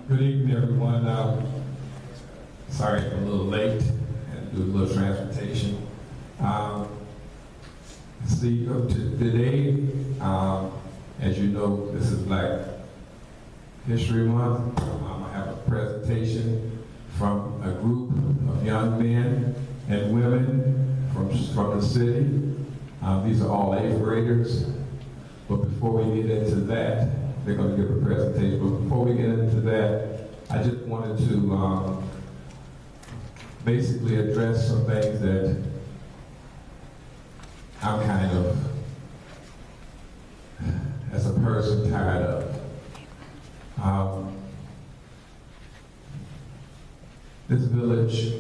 Good evening, everyone. Sorry I'm a little late and do a little transportation. Today, as you know, this is Black History Month. I have a presentation from a group of young men and women from the city. These are all 8th graders. But before we get into that, they're going to give a presentation. But before we get into that, I just wanted to basically address some things that I'm kind of, as a person, tired of. This village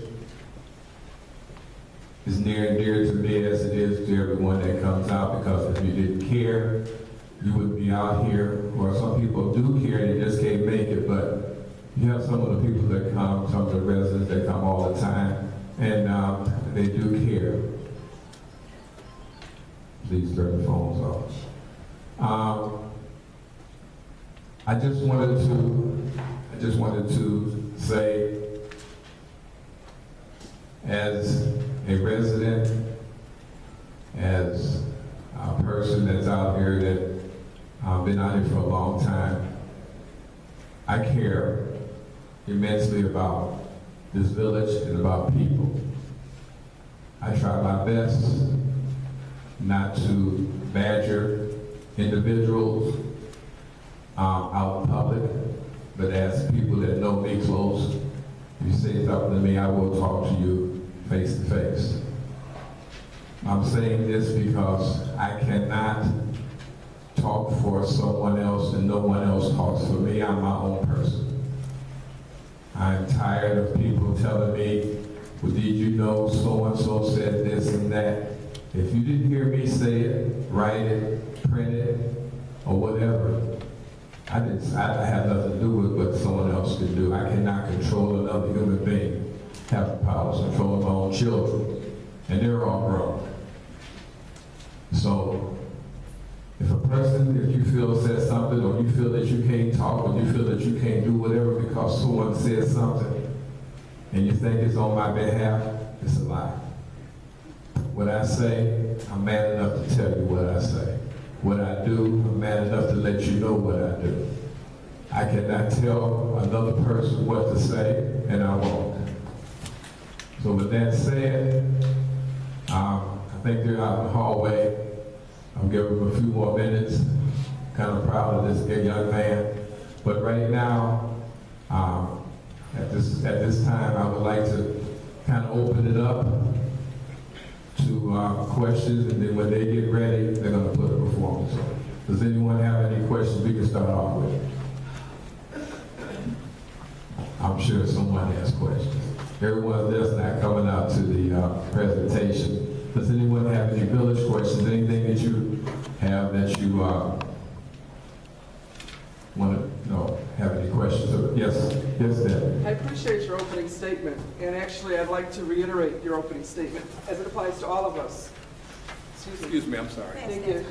is near and dear to me as it is to everyone that comes out, because if you didn't care, you wouldn't be out here. Or some people do care, they just can't make it, but you have some of the people that come, some of the residents that come all the time, and they do care. Please turn the phones off. I just wanted to say, as a resident, as a person that's out here that been out here for a long time, I care immensely about this village and about people. I try my best not to badger individuals out in public, but as people that know me close, if you say something to me, I will talk to you face to face. I'm saying this because I cannot talk for someone else and no one else talks for me. I'm my own person. I'm tired of people telling me, well, did you know so-and-so said this and that? If you didn't hear me say it, write it, print it, or whatever, I had nothing to do with what someone else could do. I cannot control another human being. Have the power to control my own children, and they're all grown. So, if a person, if you feel says something, or you feel that you can't talk, or you feel that you can't do whatever because someone said something, and you think it's on my behalf, it's a lie. What I say, I'm man enough to tell you what I say. What I do, I'm man enough to let you know what I do. I cannot tell another person what to say, and I won't. So with that said, I think they're out in the hallway. I'll give them a few more minutes. Kind of proud of this young man. But right now, at this time, I would like to kind of open it up to questions, and then when they get ready, they're going to put a performance on. Does anyone have any questions we can start off with? I'm sure someone has questions. Everyone that's not coming out to the presentation. Does anyone have any village questions? Anything that you have that you want to know? Have any questions? Yes, Deb. I appreciate your opening statement, and actually I'd like to reiterate your opening statement as it applies to all of us. Excuse me, I'm sorry. Thank you.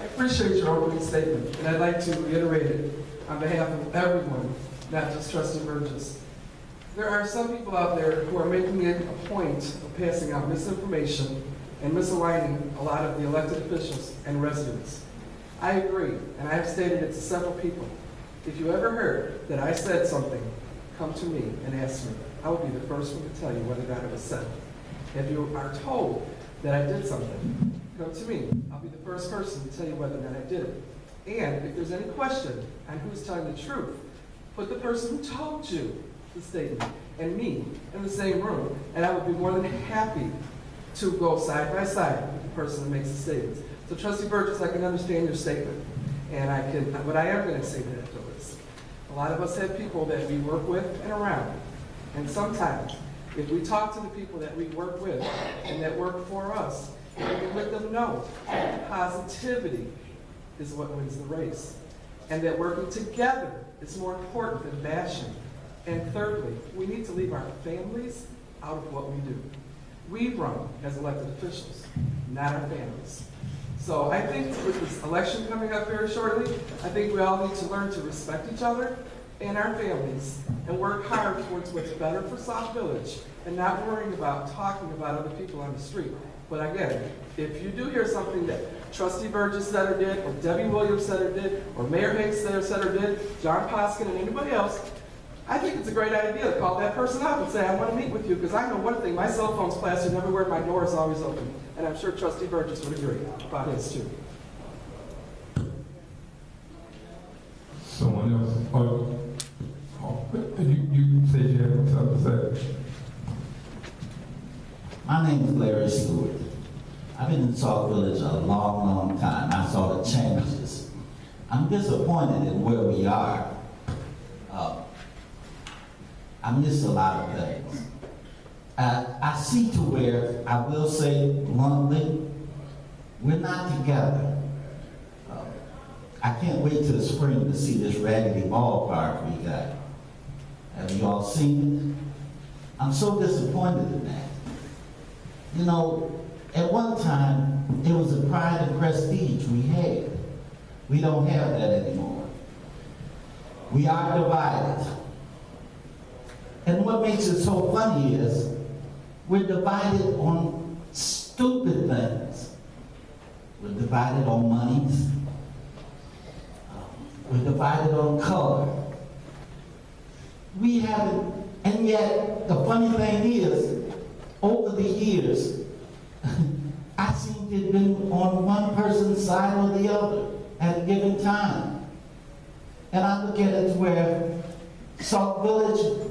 I appreciate your opening statement, and I'd like to reiterate it on behalf of everyone, not just Trustee Burgess. There are some people out there who are making it a point of passing out misinformation and misaligning a lot of the elected officials and residents. I agree, and I have stated it to several people. If you ever heard that I said something, come to me and ask me. I will be the first one to tell you whether or not it was said. If you are told that I did something, come to me. I'll be the first person to tell you whether or not I did it. And if there's any question on who's telling the truth, put the person who told you the statement and me in the same room, and I would be more than happy to go side by side with the person that makes the statements. So Trustee Burgess, I can understand your statement, and what I am going to say to that though is, a lot of us have people that we work with and around, and sometimes if we talk to the people that we work with and that work for us, we can let them know that positivity is what wins the race, and that working together is more important than bashing. And thirdly, we need to leave our families out of what we do. We run as elected officials, not our families. So I think with this election coming up very shortly, I think we all need to learn to respect each other and our families and work hard towards what's better for Sauk Village and not worrying about talking about other people on the street. But again, if you do hear something that Trustee Burgess said or did, or Debbie Williams said or did, or Mayor Hicks said or did, John Poskin and anybody else, I think it's a great idea to call that person up and say, I want to meet with you, because I know one thing, my cell phone's plastered everywhere, my door is always open. And I'm sure Trustee Burgess would agree about his too. Someone else? You said you had something to say. My name is Larry Stewart. I've been in Sauk Village a long, long time. I saw the changes. I'm disappointed in where we are. I miss a lot of things. I see to where, I will say bluntly, we're not together. I can't wait till the spring to see this raggedy ballpark we got. Have you all seen it? I'm so disappointed in that. You know, at one time, it was a pride and prestige we had. We don't have that anymore. We are divided. And what makes it so funny is, we're divided on stupid things. We're divided on monies. We're divided on color. We haven't, and yet the funny thing is, over the years, I seem to have been on one person's side or the other at a given time. And I look at it where Sauk Village,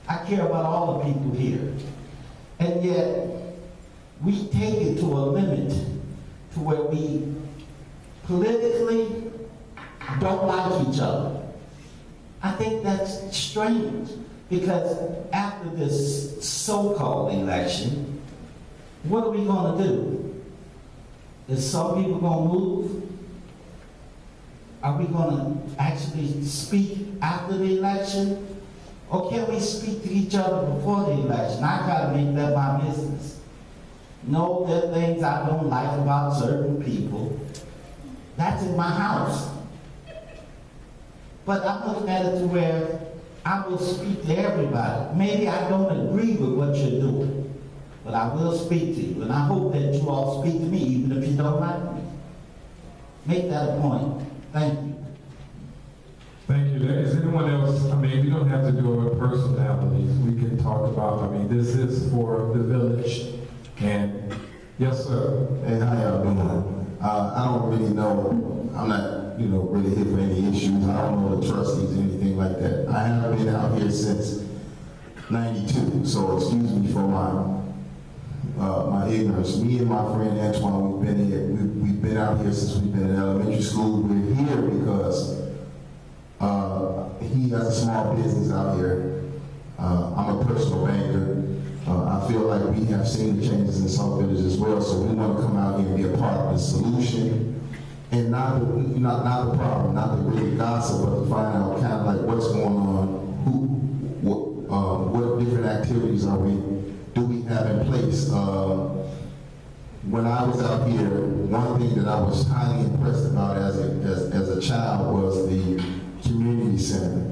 I care about all the people here. And yet, we take it to a limit to where we politically don't like each other. I think that's strange, because after this so-called election, what are we going to do? Is some people going to move? Are we going to actually speak after the election? Or can we speak to each other before the election? I got to make that my business. No, there are things I don't like about certain people. That's in my house. But I'm looking at it to where I will speak to everybody. Maybe I don't agree with what you're doing, but I will speak to you. And I hope that you all speak to me, even if you don't like me. Make that a point. Thank you. Thank you. Is anyone else, I mean, we don't have to do it with personalities. We can talk about, I mean, this is for the village. And yes, sir. Hey, how y'all doing? I don't really know, I'm not, really here for any issues. I don't know the trustees or anything like that. I haven't been out here since 92, so excuse me for my ignorance. Me and my friend Antoine, we've been out here since we've been in elementary school. We're here because he has a small business out here. I'm a personal banker. I feel like we have seen the changes in Sauk Village as well, so we want to come out here and be a part of the solution, and not the problem, not to really gossip, but to find out kind of like what's going on, what different activities do we have in place. When I was out here, one thing that I was highly impressed about as a child was the community center.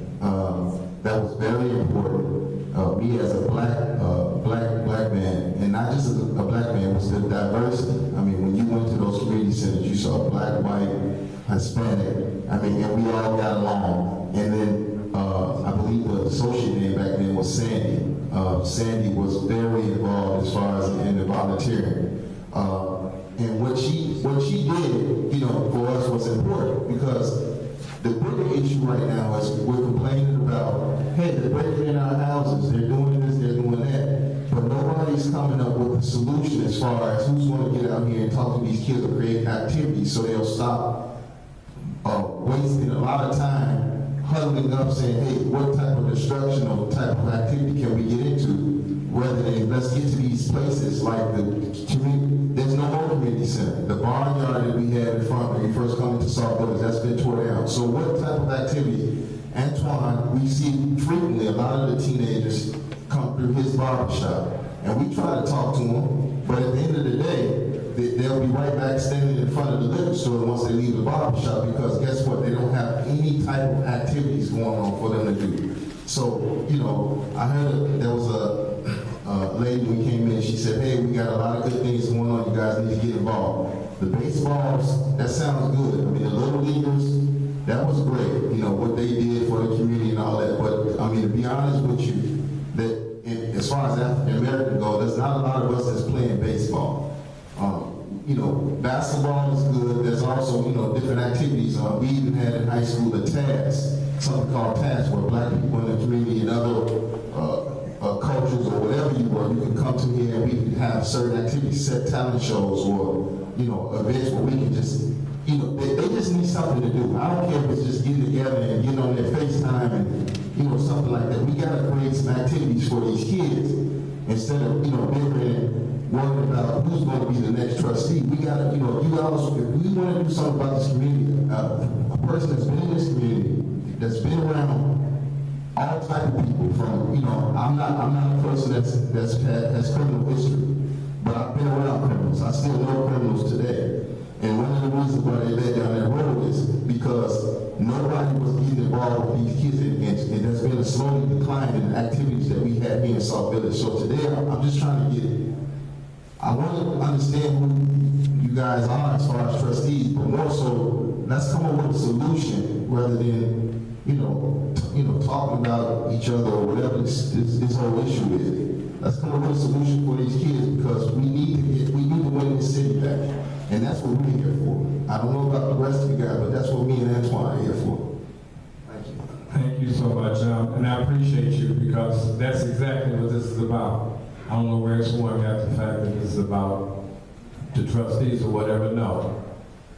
That was very important. Me as a black man, and not just as a black man, was the diversity. I mean, when you went to those community centers, you saw black, white, Hispanic. I mean, and we all got along. And then I believe the associate name back then was Sandy. Sandy was very involved as far as in the volunteering. And what she did, for us was important, because the bigger issue right now is we're complaining about, hey, they're breaking in our houses, they're doing this, they're doing that, but nobody's coming up with a solution as far as who's going to get out here and talk to these kids or create activities so they'll stop wasting a lot of time huddling up saying, hey, what type of destruction or what type of activity can we get into, rather than let's get to these places like the community. There's no more community center. The barnyard that we had in front when you first come into Sauk Village, that's been torn down. So what type of activity? Antoine, we see frequently a lot of the teenagers come through his barbershop, and we try to talk to them, but at the end of the day, they'll be right back standing in front of the liquor store once they leave the barbershop, because guess what? They don't have any type of activity activities going on for them to do. So, you know, I heard there was a lady when we came in, she said, hey, we got a lot of good things going on, you guys need to get involved. The baseballs, that sounds good. I mean, the little leaguers, that was great, you know, what they did for the community and all that. But, I mean, to be honest with you, as far as African American go, there's not a lot of us that's playing baseball. You know, basketball is good. There's also, you know, different activities. We even had in high school the TAS, something called TAS, where black people in the community and other cultures or whatever you were, you can come to here and we can have certain activities, set talent shows or, you know, events where we can just, you know, they just need something to do. I don't care if it's just getting together and getting on their FaceTime and, you know, something like that. We got to create some activities for these kids instead of, you know, bickering worrying about who's going to be the next trustee. We got to, you know, if we want to do something about this community, a person that's been in this community, that's been around all type of people from, you know, I'm not a person has criminal history, but I've been around criminals. I still know criminals today. And one of the reasons why they led down that road is because nobody was getting involved with these kids, and there's been a slowly decline in the activities that we had here in Sauk Village. So today, I'm just trying to I want to understand who you guys are as far as trustees, but more so, let's come up with a solution rather than, you know, talking about each other or whatever this whole issue is. Let's come up with a solution for these kids because we need to win this city back. And that's what we're here for. I don't know about the rest of you guys, but that's what me and Antoine are here for. Thank you. Thank you so much, and I appreciate you because that's exactly what this is about. I don't know where it's going after the fact that this is about the trustees or whatever. No,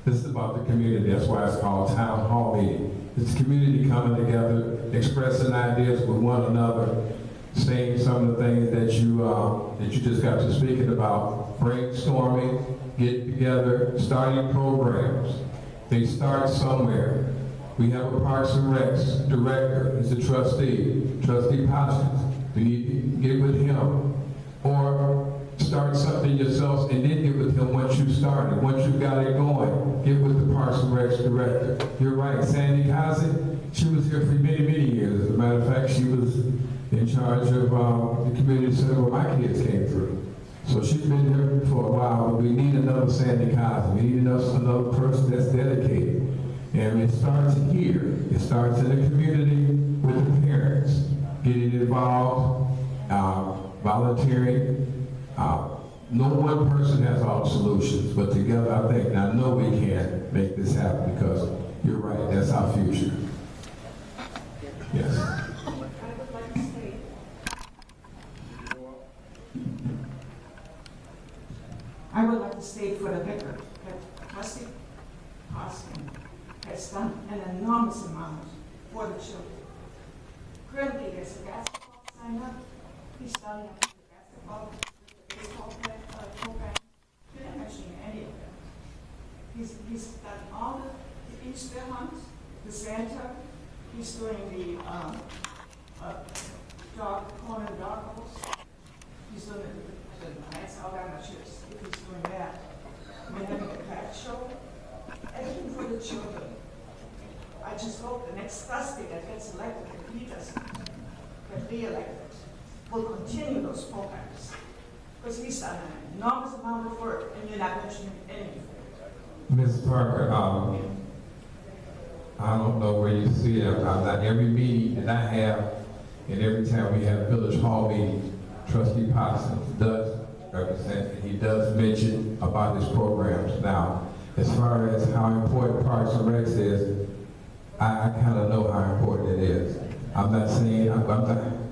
this is about the community. That's why it's called town hall meeting. It's community coming together, expressing ideas with one another, saying some of the things that you just got to speaking about, brainstorming, getting together, starting programs. They start somewhere. We have a Parks and Recs director, he's a trustee, Trustee Parsons. We need to get with him. Or start something yourselves and then get with him once you started. Once you got it going, get with the Parks and Recs director. You're right, Sandy Kazi, she was here for many, many years. As a matter of fact, she was in charge of the community center where my kids came through. So she's been here for a while, but we need another Sandy Kazi. We need another person that's dedicated. And it starts here. It starts in the community with the parents, getting involved, volunteering. No one person has all the solutions, but together I think, and I know we can make this happen because you're right, that's our future. Yes. I would like to state for the record that Trustee P.L.A.N has done an enormous amount for the children. Currently, there's a basketball sign up. He's starting up the basketball, the baseball program. You're not mentioning any of them. He's done all the Easter hunts, the Santa. He's doing the corn and dog holes. He's doing the nights out. I'm not sure if he's doing that. We're having a craft show. Everything for the children. I just hope the next trustee that gets elected, if he doesn't get re-elected, will continue those programs. Because he's done an enormous amount of work, and you're not mentioning anything. Ms. Parker, I don't know where you see it. I'm not every meeting that I have, and every time we have village hall meetings, Trustee Parsons does represent, and he does mention about his programs. Now, as far as how important Parks and Recs is, I kind of know how important it is. I'm not saying,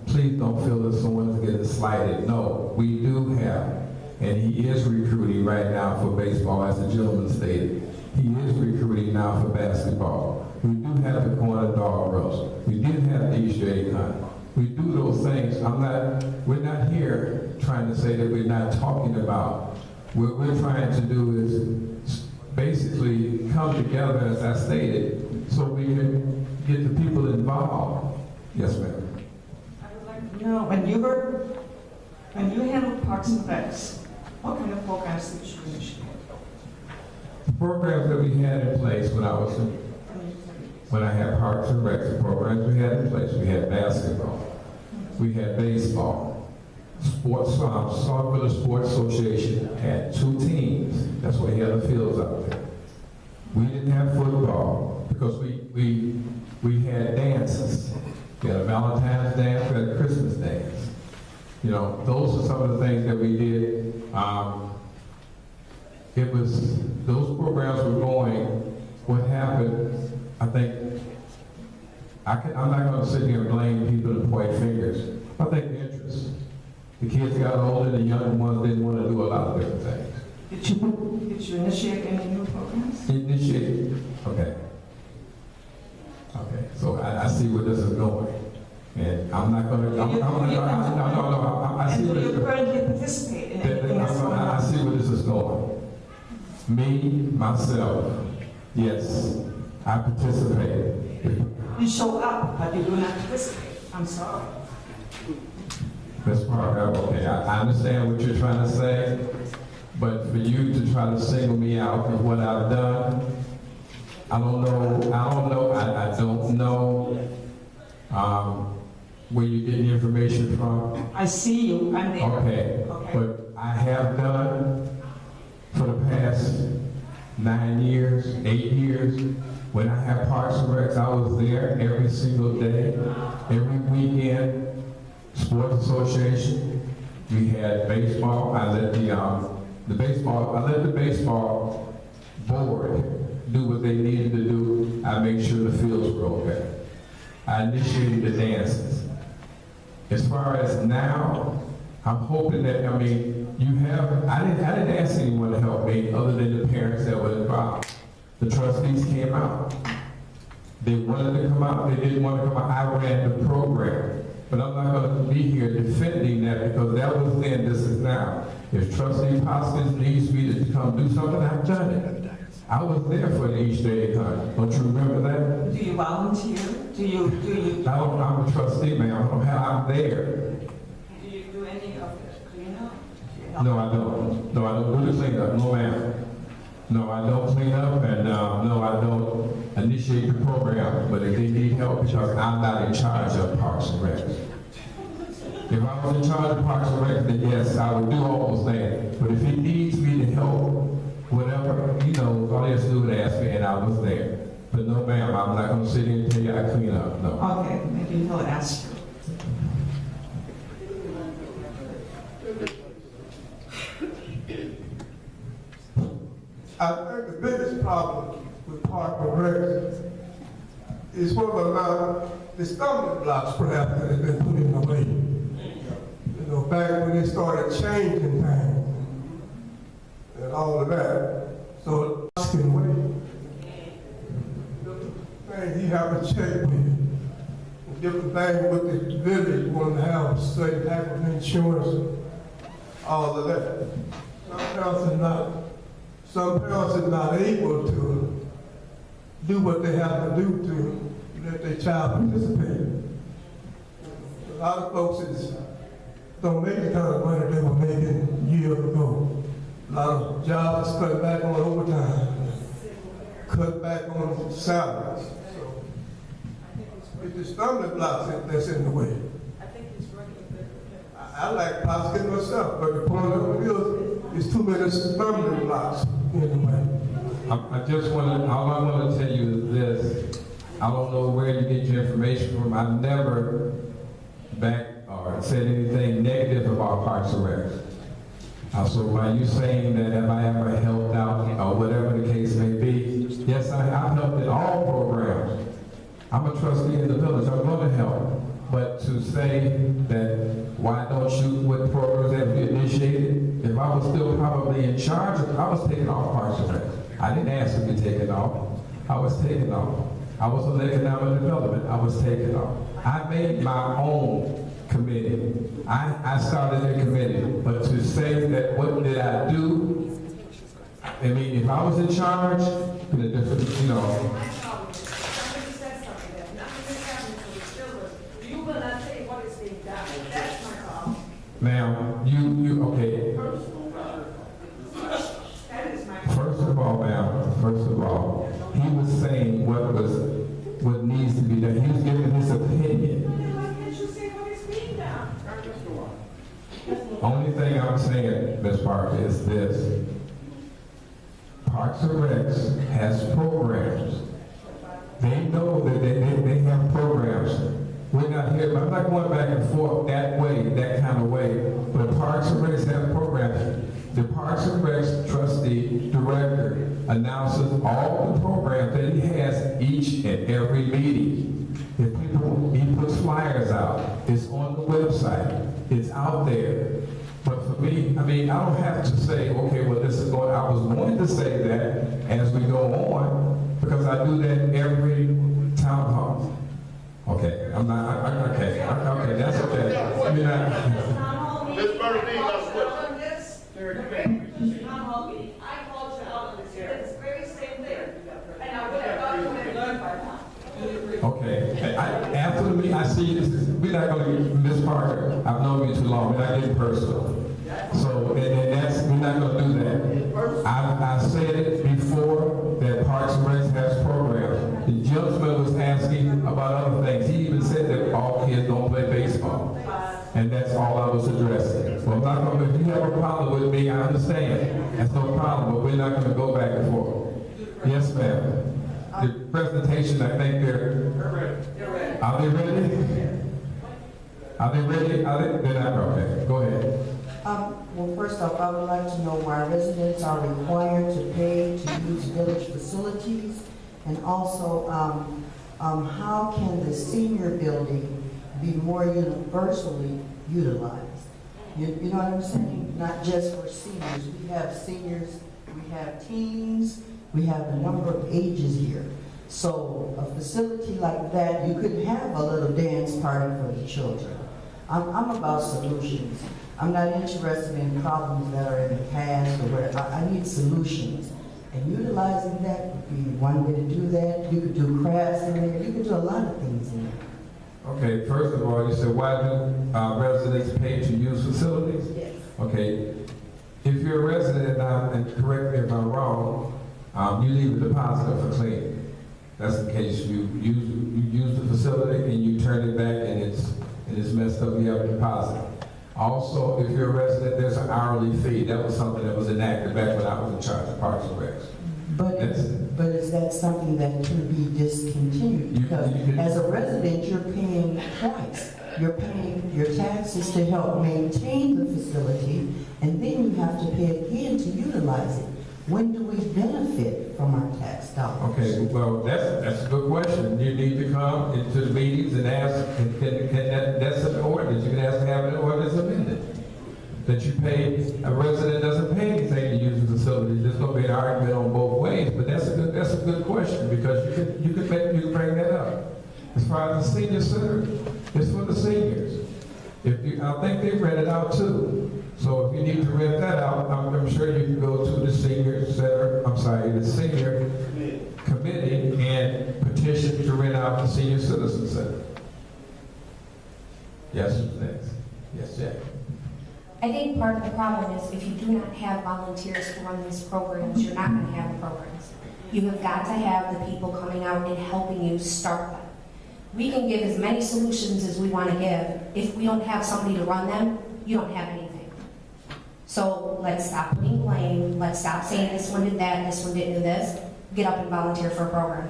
please don't feel that someone's getting slighted. No, we do have, and he is recruiting right now for baseball, as the gentleman stated. He is recruiting now for basketball. We do have the corn and dog roast. We did have the Easter egg hunt. We do those things. We're not here trying to say that we're not talking about. What we're trying to do is basically come together, as I stated, so we can get the people involved. Yes, ma'am. I would like to know, when you handle Parks and Recs, what kind of programs did you initiate? The programs that we had in place when I was in, when I had Parks and Rec, the programs we had in place. We had basketball, we had baseball, sports. Sauk Village Sports Association had 2 teams. That's why he had the fields out there. We didn't have football because we had dances. We had a Valentine's dance, we had a Christmas dance. You know, those are some of the things that we did. Those programs were going. What happened, I think, I'm not going to sit here and blame people and point fingers. I think the interest. The kids got older, the younger ones didn't want to do a lot of different things. Did you initiate any new programs? Initiate, okay. Okay, so I see where this is going. And I'm not going to, I see And where do you this currently participate in anything that's going I on? see where this is going. Me, myself, yes, I participate. You show up, but you do not participate. I'm sorry. Ms. Parker, okay, I understand what you're trying to say, but for you to try to single me out for what I've done, I don't know where you're getting the information from. I see you, I'm there. Okay, but I have done for the past 9 years, 8 years. When I had Parks and Recs, I was there every single day, every weekend. Sports Association, we had baseball. I let the baseball board do what they needed to do. I made sure the fields were okay. I initiated the dances. As far as now, I'm hoping that, I didn't ask anyone to help me other than the parents that were involved. The trustees came out. They wanted to come out, they didn't want to come out. I ran the program. But I'm not going to be here defending that because that was then, this is now. If Trustee Hoskins needs me to come do something, I've done it. I was there for the East Day time. Don't you remember that? Do you volunteer? Do you? I'm a trustee, ma'am. I'm there. Do you do any of the cleanup? No, I don't. No, I don't do the cleanup. No, ma'am. No, I don't clean up, and no, I don't initiate the program. But if they need help, because I'm not in charge of Parks and Rec. If I was in charge of Parks and Rec, then yes, I would do all those things. But if he needs me to help, whatever, all he has to do is ask me, and I was there. But no, ma'am, I'm not going to sit here and tell you I clean up. No. Okay, maybe he'll ask you. I think the biggest problem with Park and Rec is whether or not the stumbling blocks perhaps that have been put in the way. Back when they started changing things and all of that, so it can wait. Things you have to check with, different things with the village, want to have a certain type of insurance, all of that. Some parents are not able to do what they have to do to let their child participate. A lot of folks don't make the kind of money they were making years ago. A lot of jobs is cut back on overtime, cut back on salaries. So it's the stumbling blocks that's in the way. I like Pascal myself, but the point of it is too many stumbling blocks in the way. All I want to tell you is this. I don't know where you get your information from. I never said anything negative about Parks and Rec. So by you saying that have I ever helped out or whatever the case may be, yes, I've helped in all programs. I'm a trustee in the village. I'm going to help. But to say that why don't you, what programs have you initiated? If I was still probably in charge, I was taking off Parks and Rec. I didn't ask to be taken off. I was taken off. I was on economic development. I was taken off. I made my own committee. I started a committee. But to say that what did I do? I mean, if I was in charge, in a different, Ma'am, you okay. First of all, he was saying what done. He was giving his opinion. Why can't you say what is being done? Only thing I'm saying, Ms. Parker, is this. Parks and Recs has programs. They know that they have programs. We're not here, I'm not going back and forth that way, that kind of way, but Parks and Recs have programs. The Parks and Recs trustee director announces all the programs that he has each and every meeting. If people, he puts flyers out. It's on the website. It's out there. But for me, I mean, I don't have to say, okay, well, this is going, I was going to say that as we go on, because I do that every town hall. Okay, I'm not, okay, that's okay. I mean, Ms. Bernadine, I called you out on this, it's the very same thing. And I would have got you in learned by now. okay, after the meeting, I see this, we're not going to, Ms. Parker, I've known you too long, we're not getting personal. So, and that's, we're not going to do that. I said it before that Parks and Recs has programs. The gentleman was asking about other things. He even said that all kids don't play baseball. And that's all I was addressing. Well, I'm not going to, if you have a problem with me, I understand. That's no problem, but we're not going to go back and forth. Yes, ma'am. The presentation, I think they're ready. Are they ready? Are they ready? They're not, okay. Go ahead. Well, first off, I would like to know why residents are required to pay to use village facilities, and also how can the senior building be more universally utilized? You know what I'm saying? Not just for seniors. We have seniors, we have teens, we have a number of ages here. So a facility like that, you could have a little dance party for the children. I'm about solutions. I'm not interested in problems that are in the past or where I need solutions. And utilizing that would be one way to do that. You could do crafts in there. You could do a lot of things in there. Okay, first of all, you said, why do residents pay to use facilities? Yes. Okay, if you're a resident now, and correct me if I'm wrong, you leave a deposit for cleaning. That's in case you use the facility and you turn it back and it's messed up, you have a deposit. Also, if you're a resident, there's an hourly fee. That was something that was enacted back when I was in charge of Parks and Recs. But is that something that can be discontinued? Because as a resident, you're paying twice. You're paying your taxes to help maintain the facility, and then you have to pay again to utilize it. When do we benefit from our tax dollars? Okay, well, that's a good question. You need to come into the meetings and ask, that's an ordinance. You can ask to have an ordinance amended. That you pay, a resident doesn't pay anything to use the facility. There's going to be an argument on both ways, but that's a good question, because you could bring that up. As far as the senior center, it's for the seniors. I think they rent it out too. So if you need to rent that out, I'm sure you can go to the senior center, the senior committee and petition to rent out the senior citizen center. Yes, next. Yes, Jack. I think part of the problem is if you do not have volunteers to run these programs, you're not going to have the programs. You have got to have the people coming out and helping you start them. We can give as many solutions as we want to give. If we don't have somebody to run them, you don't have anything. So let's stop putting blame. Let's stop saying this one did that, this one didn't do this. Get up and volunteer for a program.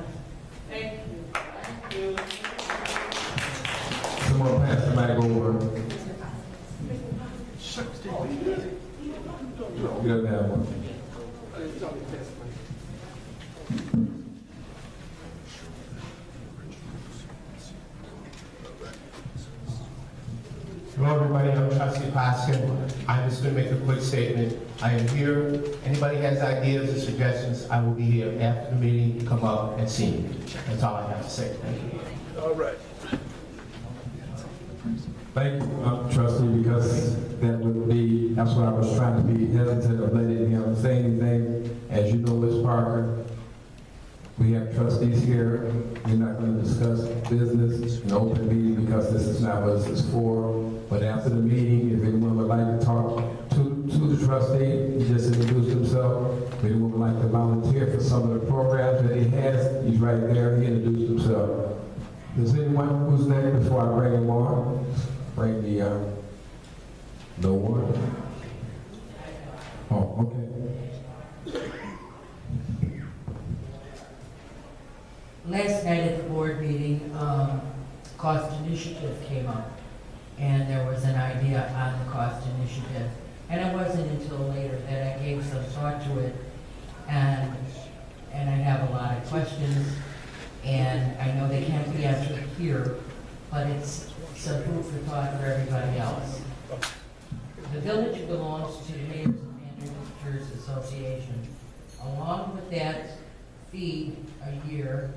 Thank you. Thank you. Someone pass the mic over. You don't have one. Hello, everybody. I'm Trustee P.L.A.N. I'm just going to make a quick statement. I am here. Anybody has ideas or suggestions, I will be here after the meeting to come up and see me. That's all I have to say. Thank you. All right. Thank you, Trustee, because that's what I was trying to be hesitant of letting him say anything. As you know, Ms. Parker, we have trustees here. We're not going to discuss business in open meeting because this is not what this is for. But after the meeting, if anyone would like to talk to the trustee, he just introduced himself. If anyone would like to volunteer for some of the programs that he has, he's right there. He introduced himself. Does anyone, who's next before I bring him on? Bring the, no one? Oh, okay. Last night at the board meeting, cost initiative came up, and there was an idea on the cost initiative. And it wasn't until later that I gave some thought to it, and I have a lot of questions, and I know they can't be answered here, but it's some food for thought for everybody else. The village belongs to the Mayors and Managers Association. Along with that fee a year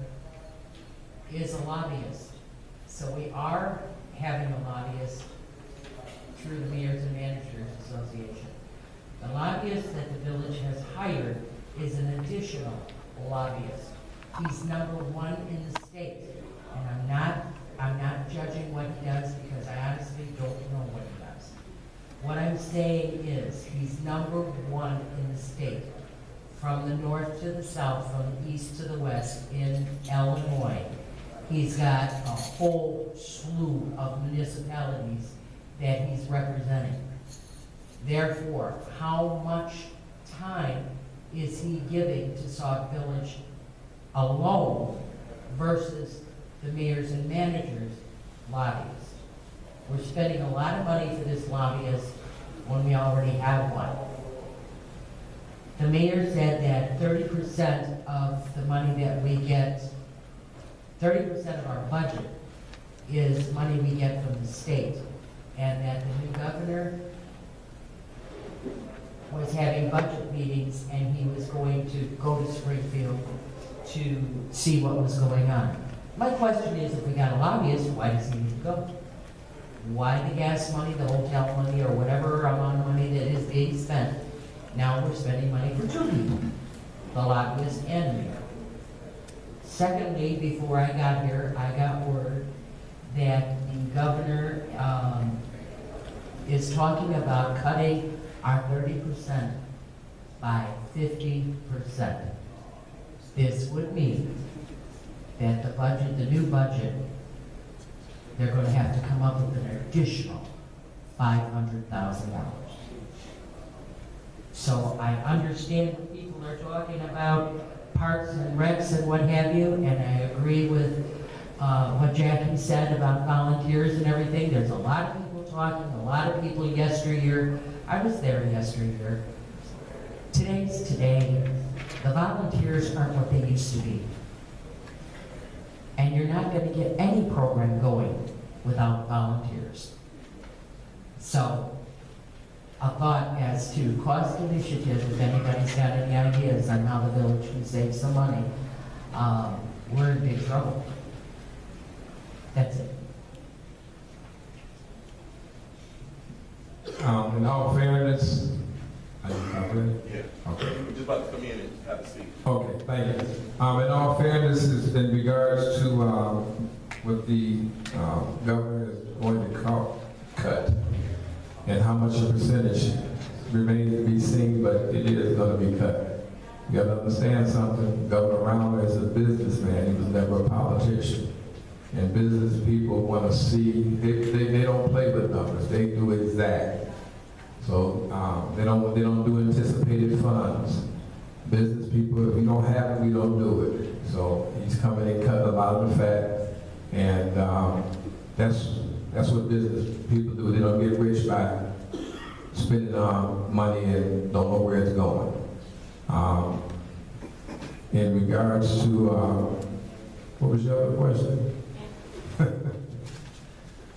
is a lobbyist. So we are having a lobbyist through the Mayors and Managers Association. The lobbyist that the village has hired is an additional lobbyist. He's #1 in the state, and I'm not judging what he does because I honestly don't know what he does. What I'm saying is he's #1 in the state, from the north to the south, from the east to the west in Illinois. He's got a whole slew of municipalities that he's representing. Therefore, how much time is he giving to Sauk Village alone versus the mayors and managers lobbyists? We're spending a lot of money for this lobbyist when we already have one. The mayor said that 30% of the money that we get, 30% of our budget is money we get from the state, and that the new governor was having budget meetings and he was going to go to Springfield to see what was going on. My question is, if we got a lobbyist, why does he need to go? Why the gas money, the hotel money, or whatever amount of money that is being spent? Now we're spending money for two people, the lobbyist and the mayor. Secondly, before I got here, I got word that the governor is talking about cutting our 30% by 50%. This would mean that the budget, the new budget, they're going to have to come up with an additional $500,000. So I understand what people are talking about, parks and recs and what have you, and I agree with what Jackie said about volunteers and everything. There's a lot of people talking, a lot of people yesteryear. I was there yesteryear. Today's today. The volunteers aren't what they used to be. And you're not going to get any program going without volunteers. So, a thought as to cost initiative, if anybody's got any ideas on how the village can save some money, we're in big trouble. That's it. In all fairness, are you covering? Yeah. Okay. We're just about to come in and have a seat. Okay, thank you. In all fairness, is in regards to what the governor is going to cut and how much a percentage remains to be seen, but it is going to be cut. You got to understand something. Governor Rauner is a businessman. He was never a politician. And business people want to see, they don't play with numbers. They do exact. So they don't do anticipated funds. Business people, if we don't have it, we don't do it. So he's coming and cutting a lot of the fat, and that's what business people do. They don't get rich by spending money and don't know where it's going. In regards to, what was your other question?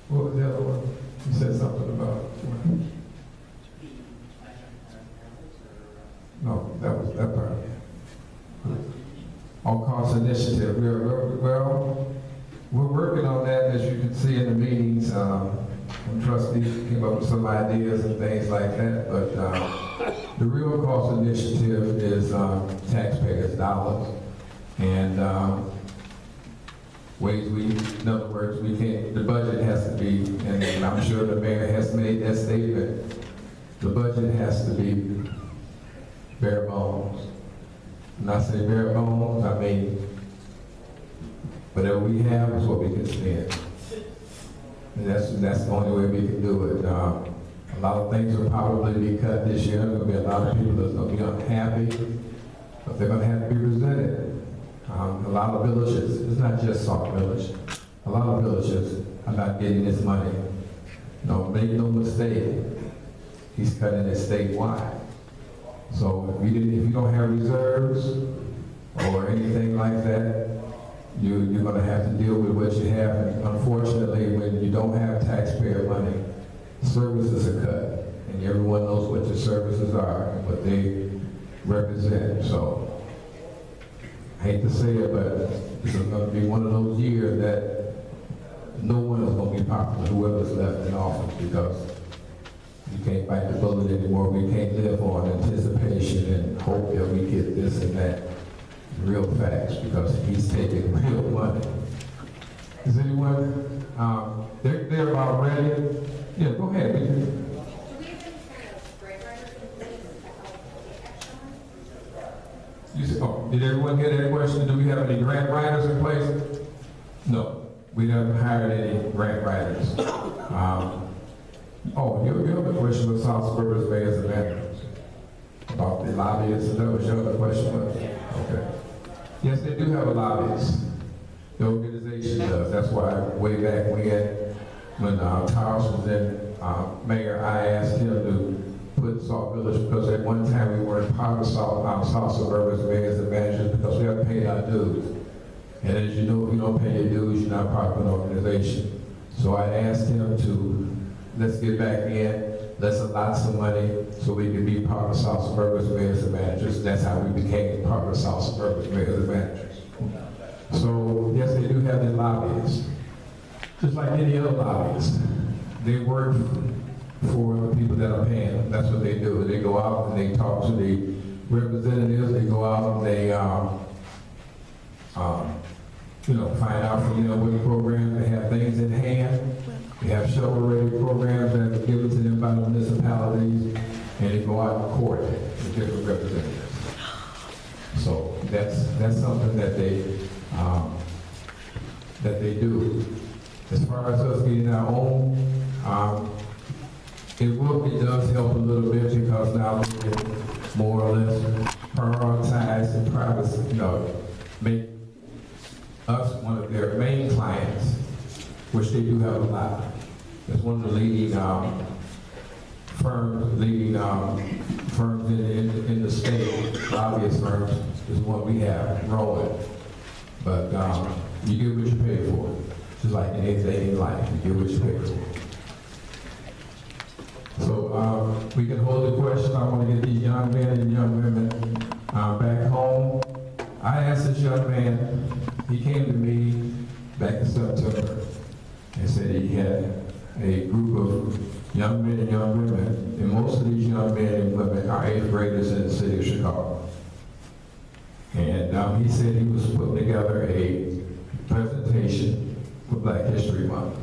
What was the other one? You said something about. No, that was that part. On cost initiative, we're working on that, as you can see in the meetings. Trustees came up with some ideas and things like that, but the real cost initiative is taxpayers' dollars, and ways in other words, we can't. The budget has to be, and I'm sure the mayor has made that statement. The budget has to be bare bones. When I say bare bones, I mean Whatever we have is what we can spend. And that's the only way we can do it. A lot of things will probably be cut this year. There's going to be a lot of people that's going to be unhappy, but they're going to have to be presented. A lot of villages, it's not just Sauk Village, a lot of villages are not getting this money. Make no mistake, he's cutting it statewide. So if you don't have reserves or anything like that, you're going to have to deal with what you have. And unfortunately, when you don't have taxpayer money, services are cut, and everyone knows what your services are and what they represent. So, I hate to say it, but this is going to be one of those years that no one is going to be popular, whoever's left in office, because you can't bite the bullet anymore. We can't live on anticipation and hope that we get this and that. Real facts, because he's taking real money. Is anyone, they're about ready? Yeah, go ahead. Do we have any kind of grant writers in place to help with the action? You said, did everyone get that question? Do we have any grant writers in place? No, we haven't hired any grant writers. Your other question was South Suburbs Mayors and Managers. About the lobbyists, and that was your other question? Okay. Yes, they do have a lobbyist. The organization does. That's why way back when Charles was in mayor, I asked him to put Sauk Village, because at one time we weren't part of South Suburbs Mayors and Managers because we have to pay our dues. And as you know, if you don't pay your dues, you're not part of an organization. So I asked him to, let's get back in, let's allot some money so we can be part of South Suburbs Mayors and Managers. That's how we became part of South Suburbs Mayors and Managers. So yes, they do have their lobbyists. Just like any other lobbyists. They work for the people that are paying them. That's what they do. They go out and they talk to the representatives. They go out and they find out from what programs they have things in hand. They have shovel-ready programs that are given to them by the municipalities, and they go out in court with different representatives. So that's something that they do. As far as us getting our own, it does help a little bit, because now we can more or less prioritize and privacy, make us one of their main clients, which they do have a lot. It's one of the leading firms in the state, lobbyist firms, is what we have growing. But you get what you pay for. Just like anything in life, you get what you pay for. So we can hold the question. I want to get these young men and young women back home. I asked this young man, he came to me back in September and said he had a group of young men and young women, and most of these young men and women are 8th graders in the city of Chicago. And he said he was putting together a presentation for Black History Month,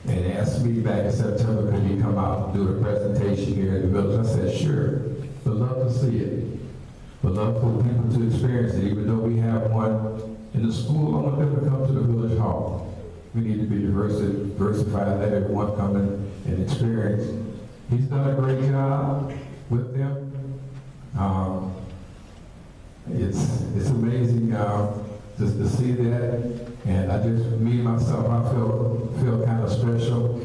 and asked me back in September, could he come out and do a presentation here in the village? I said, sure, would love to see it. Would love for people to experience it. Even though we have one in the school, I want them to come to the village hall. We need to be diversified, let everyone come in and experience. He's done a great job with them. It's amazing just to see that. And me myself, I feel kind of special.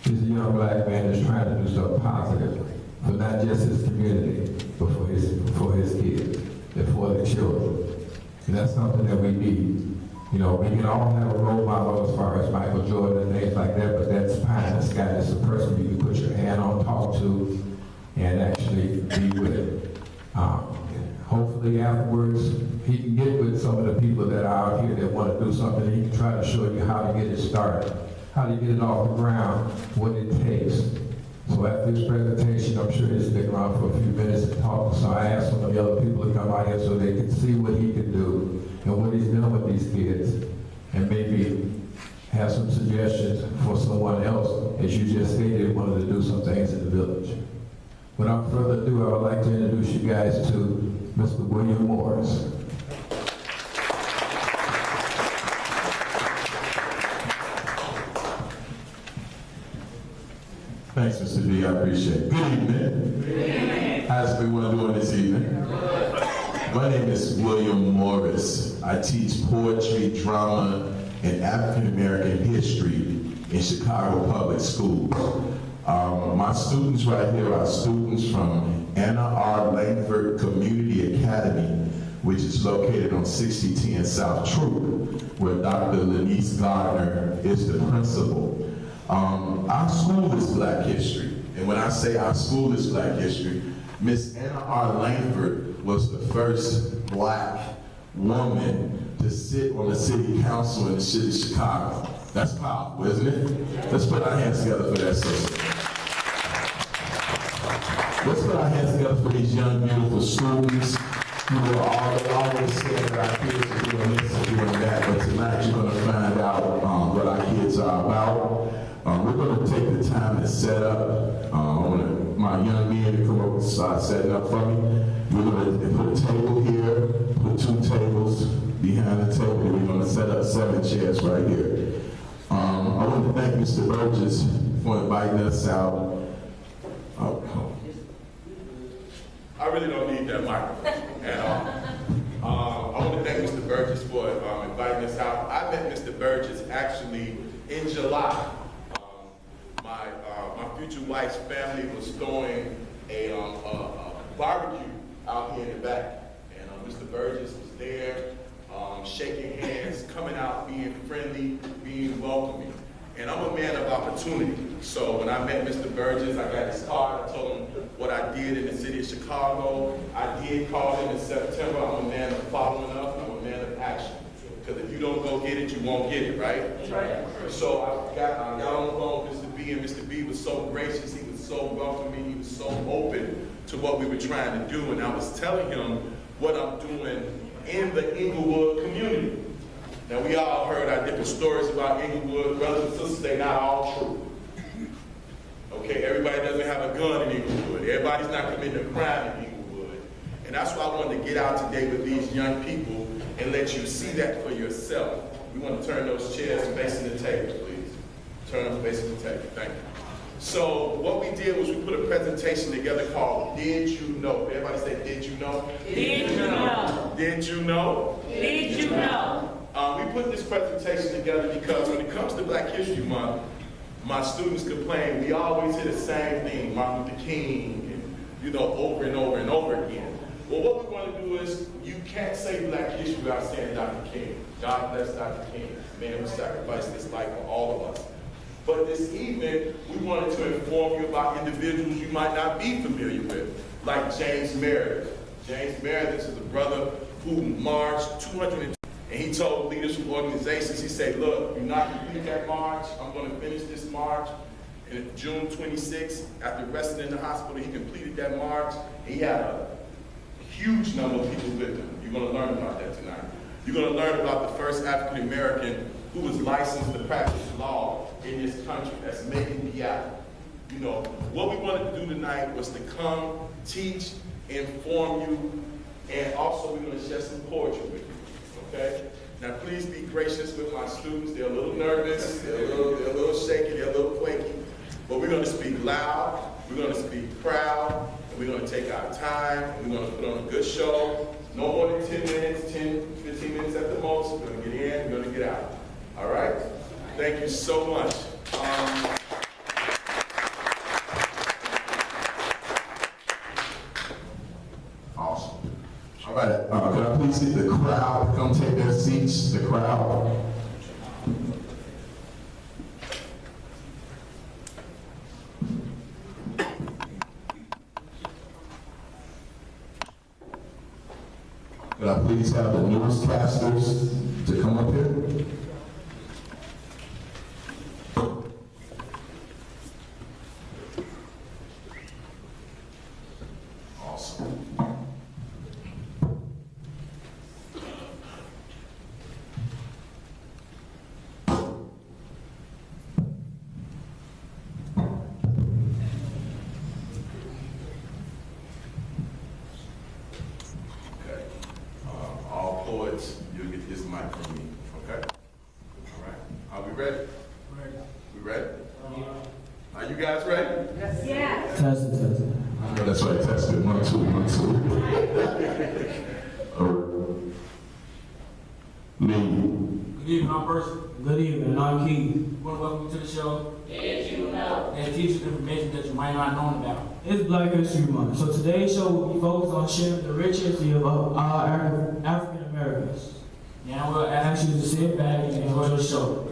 He's a young black man that's trying to do something positive for not just his community, but for his kids and for the children. And that's something that we need. We can all have a role model as far as Michael Jordan and things like that, but that's pie in the sky. That's a person you can put your hand on, talk to, and actually be with. Hopefully afterwards, he can get with some of the people that are out here that want to do something. He can try to show you how to get it started, how to get it off the ground, what it takes. So after this presentation, I'm sure he'll stick around for a few minutes and talk. So I asked some of the other people to come out here so they can see what he can do and what he's done with these kids, and maybe have some suggestions for someone else, as you just stated, wanted to do some things in the village. Without further ado, I would like to introduce you guys to Mr. William Morris. Thanks, Mr. B. I appreciate it. Good evening. Good evening. How's everyone doing this evening? My name is William Morris. I teach poetry, drama, and African American history in Chicago Public Schools. My students right here are students from Anna R. Langford Community Academy, which is located on 6010 South Troop, where Dr. Lenise Gardner is the principal. Our school is Black history, and when I say our school is Black history, Miss Anna R. Langford was the first Black woman to sit on the city council in the city of Chicago. That's powerful, isn't it? Let's put our hands together for that sister. Let's put our hands together for these young, beautiful students who are always saying that our kids are doing this and doing that, but tonight you're going to find out what our kids are about. We're going to take the time to set up. I want my young men to come up and start setting up for me. We're going to put a table here, put 2 tables behind the table, and we're going to set up 7 chairs right here. I want to thank Mr. Burgess for inviting us out. I really don't need that microphone at all. I want to thank Mr. Burgess for inviting us out. I met Mr. Burgess actually in July. My future wife's family was throwing a barbecue out here in the back, and Mr. Burgess was there, shaking hands, coming out, being friendly, being welcoming. And I'm a man of opportunity. So when I met Mr. Burgess, I got his card. I told him what I did in the city of Chicago. I did call him in September. I'm a man of following up. I'm a man of action. Because if you don't go get it, you won't get it, right? That's right. So I got on the phone with Mr. B, and Mr. B was so gracious. He was so welcoming. He was so open to what we were trying to do. And I was telling him what I'm doing in the Inglewood community. Now, we all heard our different stories about Inglewood. Brothers and sisters, they're not all true. Okay, everybody doesn't have a gun in Inglewood. Everybody's not committing a crime in Inglewood. And that's why I wanted to get out today with these young people and let you see that for yourself. We want to turn those chairs facing the table, please. Turn them facing the table. Thank you. So what we did was we put a presentation together called Did You Know? Everybody say, did you know? Did you know? Did you know? Did you know? We put this presentation together because when it comes to Black History Month, my students complain, we always hear the same thing, Martin Luther King, and over and over and over again. Well, what we want to do is, you can't say Black history without saying Dr. King. God bless Dr. King, man who sacrificed his life for all of us. But this evening, we wanted to inform you about individuals you might not be familiar with, like James Meredith. James Meredith is a brother who marched 200. And he told leaders from organizations, he said, look, you're not complete that march. I'm going to finish this march. And June 26th, after resting in the hospital, he completed that march. And he had a huge number of people with him. You're going to learn about that tonight. You're going to learn about the first African American who was licensed to practice law in this country. That's Megan Diallo. What we wanted to do tonight was to come, teach, inform you, and also we're going to share some poetry with you. Okay? Now please be gracious with my students. They're a little nervous, they're a little shaky, they're a little quaky. But we're going to speak loud, we're going to speak proud, and we're going to take our time, and we're going to put on a good show. No more than 10 minutes, 10, 15 minutes at the most. We're going to get in, we're going to get out. All right? Thank you so much. Awesome. All right, could I please get the crowd to come take their seats? The crowd. Could I please have the newscasters to come up here? Awesome. You'll get this mic from me, okay? All right. Are we ready? We ready? Are you guys ready? Yes. I know that's right, tested. 1, 2, 1, 2. Lee. Good evening, I'm Percy. Good evening, I'm Keith. I want to welcome you to the show. Did you know? And teach you information that you might not know about. It's Black History Month, so today's show will be focused on sharing the rich history of our African Americans. Now we'll ask you to sit back and enjoy the show.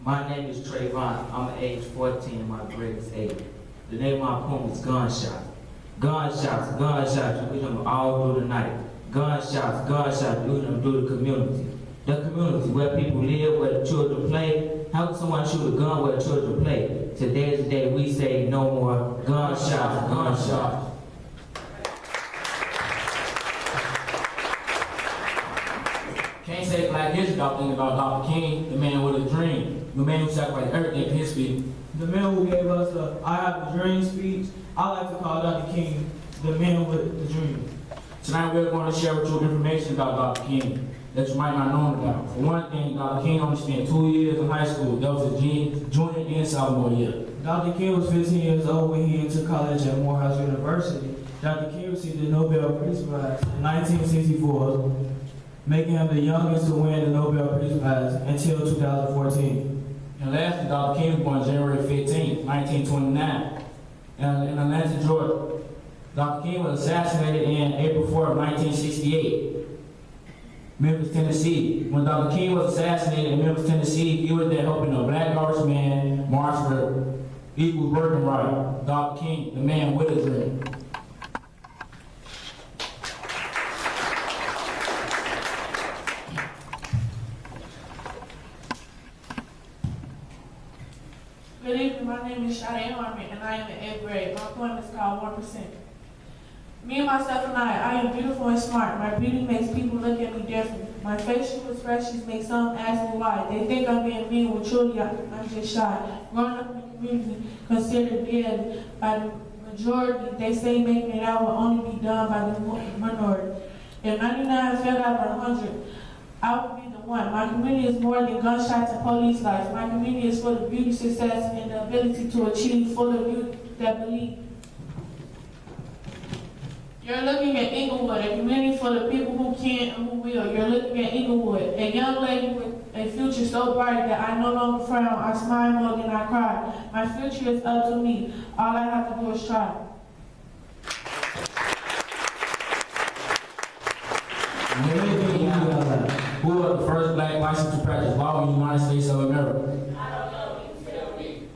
My name is Trayvon. I'm age 14 and my grade is 8. The name of my poem is Gunshots. Gunshots, gunshots, you hear them all through the night. Gunshots, gunshots, you hear them through the community. The community where people live, where the children play. How can someone shoot a gun where the children play? Today's the day we say no more gunshots, gunshots. Can't say Black History without thinking about Dr. King, the man with a dream. The man who sacrificed everything for his people. The man who gave us the I Have a Dream speech, I like to call Dr. King the man with the dream. Tonight we're going to share with you information about Dr. King that you might not know about. For one thing, Dr. King only spent 2 years in high school. That was his junior and sophomore year. Dr. King was 15 years old when he entered college at Morehouse University. Dr. King received the Nobel Peace Prize in 1964, making him the youngest to win the Nobel Peace Prize until 2014. And lastly, Dr. King was born January 15, 1929, in Atlanta, Georgia. Dr. King was assassinated in April 4 of 1968, Memphis, Tennessee. When Dr. King was assassinated in Memphis, Tennessee, he was there helping a black garbage man march for equal working right. Dr. King, the man with a dream. Good evening, my name is Sade Harmon and I am in 8th grade. My poem is called 1%. Me and myself and I am beautiful and smart. My beauty makes people look at me different. My facial expressions make some ask me why. They think I'm being mean when truly I'm just shy. Growing up in the community, considered dead by the majority, they say making it out will only be done by the minority. If 99 fell out of 100, I would be the one. My community is more than gunshots and police lights. My community is full of beauty, success, and the ability to achieve, full of youth that believe. You're looking at Inglewood, a community full of people who can and who will. You're looking at Inglewood, a young lady with a future so bright that I no longer frown. I smile more than I cry. My future is up to me. All I have to do is try. Who was the first black license to practice law in the United States of America?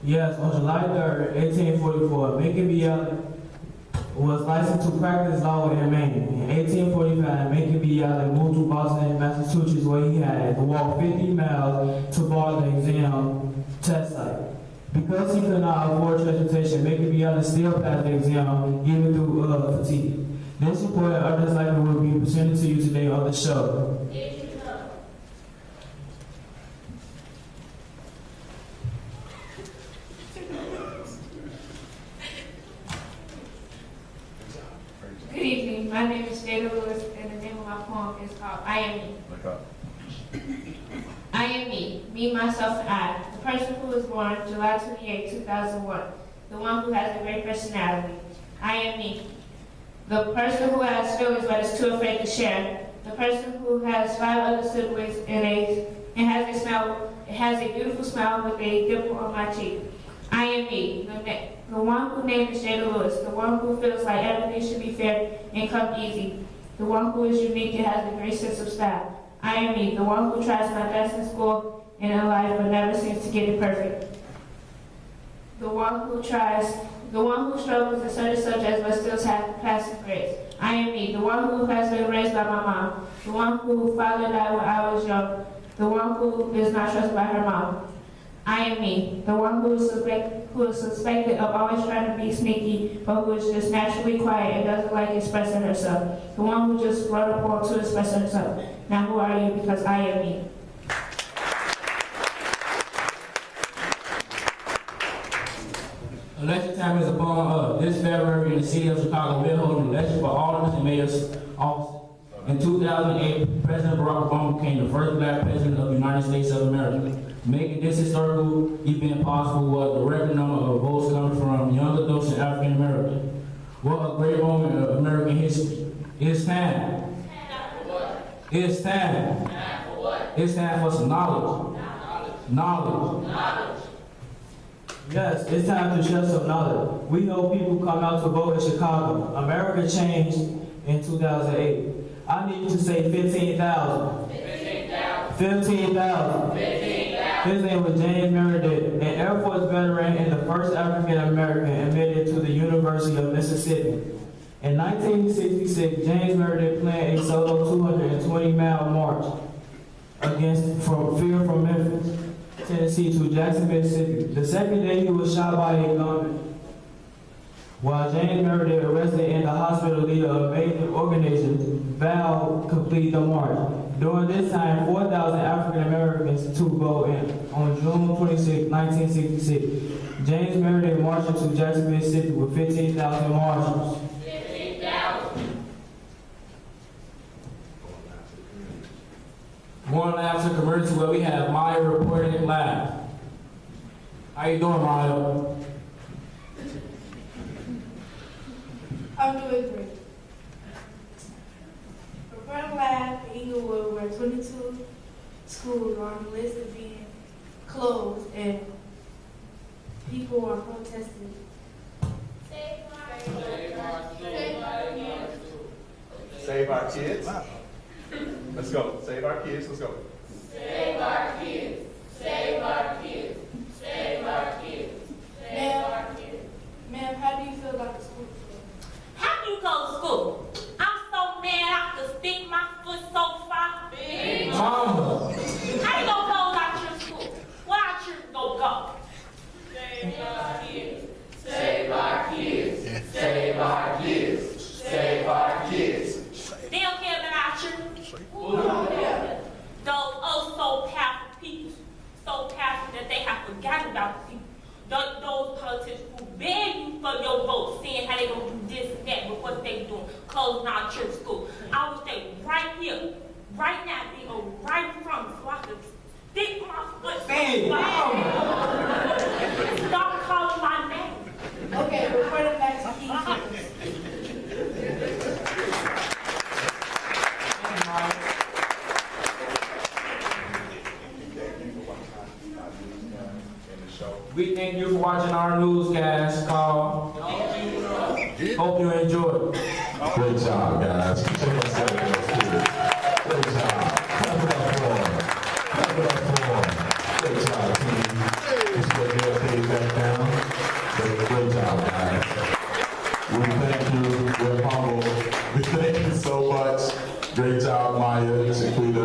Yes, on July 3rd, 1844, Macon B. Allen was licensed to practice law in Maine. In 1845, Macon B. Allen moved to Boston, Massachusetts, where he had to walk 50 miles to bar the exam test site. Because he could not afford transportation, Macon B. Allen still passed the exam, even through fatigue. This report and others like it will be presented to you today on the show. Good evening, my name is Jada Lewis and the name of my poem is called I Am Me. I am me, myself, and I, the person who was born July 28, 2001, the one who has a great personality. I am me, the person who has feelings but is too afraid to share, the person who has 5 other siblings and has a beautiful smile with a dimple on my cheek. I am me, the one who named is Jada Lewis, the one who feels like everything should be fair and come easy, the one who is unique and has a great sense of style. I am me, the one who tries my best in school and in life but never seems to get it perfect. The one who struggles in certain subjects but still has passing grades. I am me, the one who has been raised by my mom, the one whose father died when I was young, the one who is not trusted by her mom. I am me, the one who is suspected of always trying to be sneaky, but who is just naturally quiet and doesn't like expressing herself. The one who just wrote a poem to express herself. Now who are you? Because I am me. Election time is upon us. This February in the city of Chicago, we're holding election for aldermen and mayor's office. In 2008, President Barack Obama became the first black president of the United States of America. Making this historical event possible was the record number of votes coming from young adults and African Americans. What a great moment of American history. It's time. It's time. It's time for some knowledge. Knowledge. Yes, it's time to share some knowledge. We know people come out to vote in Chicago. America changed in 2008. I need to say 15,000. 15,000. His name was James Meredith, an Air Force veteran and the first African American admitted to the University of Mississippi. In 1966, James Meredith planned a solo 220-mile march from Memphis, Tennessee to Jackson, Mississippi. The second day, he was shot by a gunman. While James Meredith, arrested in the hospital, leader of major organizations, vowed to complete the march. During this time, 4,000 African Americans took vote in. On June 26, 1966, James Meredith marched to Jackson, Mississippi with 15,000 marchers. 15,000. Going live to community where we have Maya reporting live. How you doing, Maya? I'm doing great. Reporting live for Inglewood, where 22 schools are on the list of being closed and people are protesting. Save our kids. Let's go. Save our kids. Let's go. Save our kids. Save our kids. Save our kids. Save our kids. Ma'am, how do you feel about the school? How do you go to school? I'm so mad I could stick my foot so far. Mama. How you gonna close our church school? Where our children gonna go? Save our kids. Save our kids. Save our kids. Save our kids. They don't care about our children. Those so powerful people, so powerful that they have forgotten about the people. Those politicians who beg you for your vote, saying how they gonna do this and that, but what they doing, closing our church school. I would say right here, right now, they go right in front of me so I could stick my foot. Stop calling my name. Okay, reporting back to Keith. We thank you for watching our newscast called Hope You Enjoy it. Great job, guys. Great job. Clap it up for them. Clap it up for them. Great job, team. Just put your page back down. Great job, guys. We thank you. We're humble. We thank you so much. Great job, Maya, Shaquita.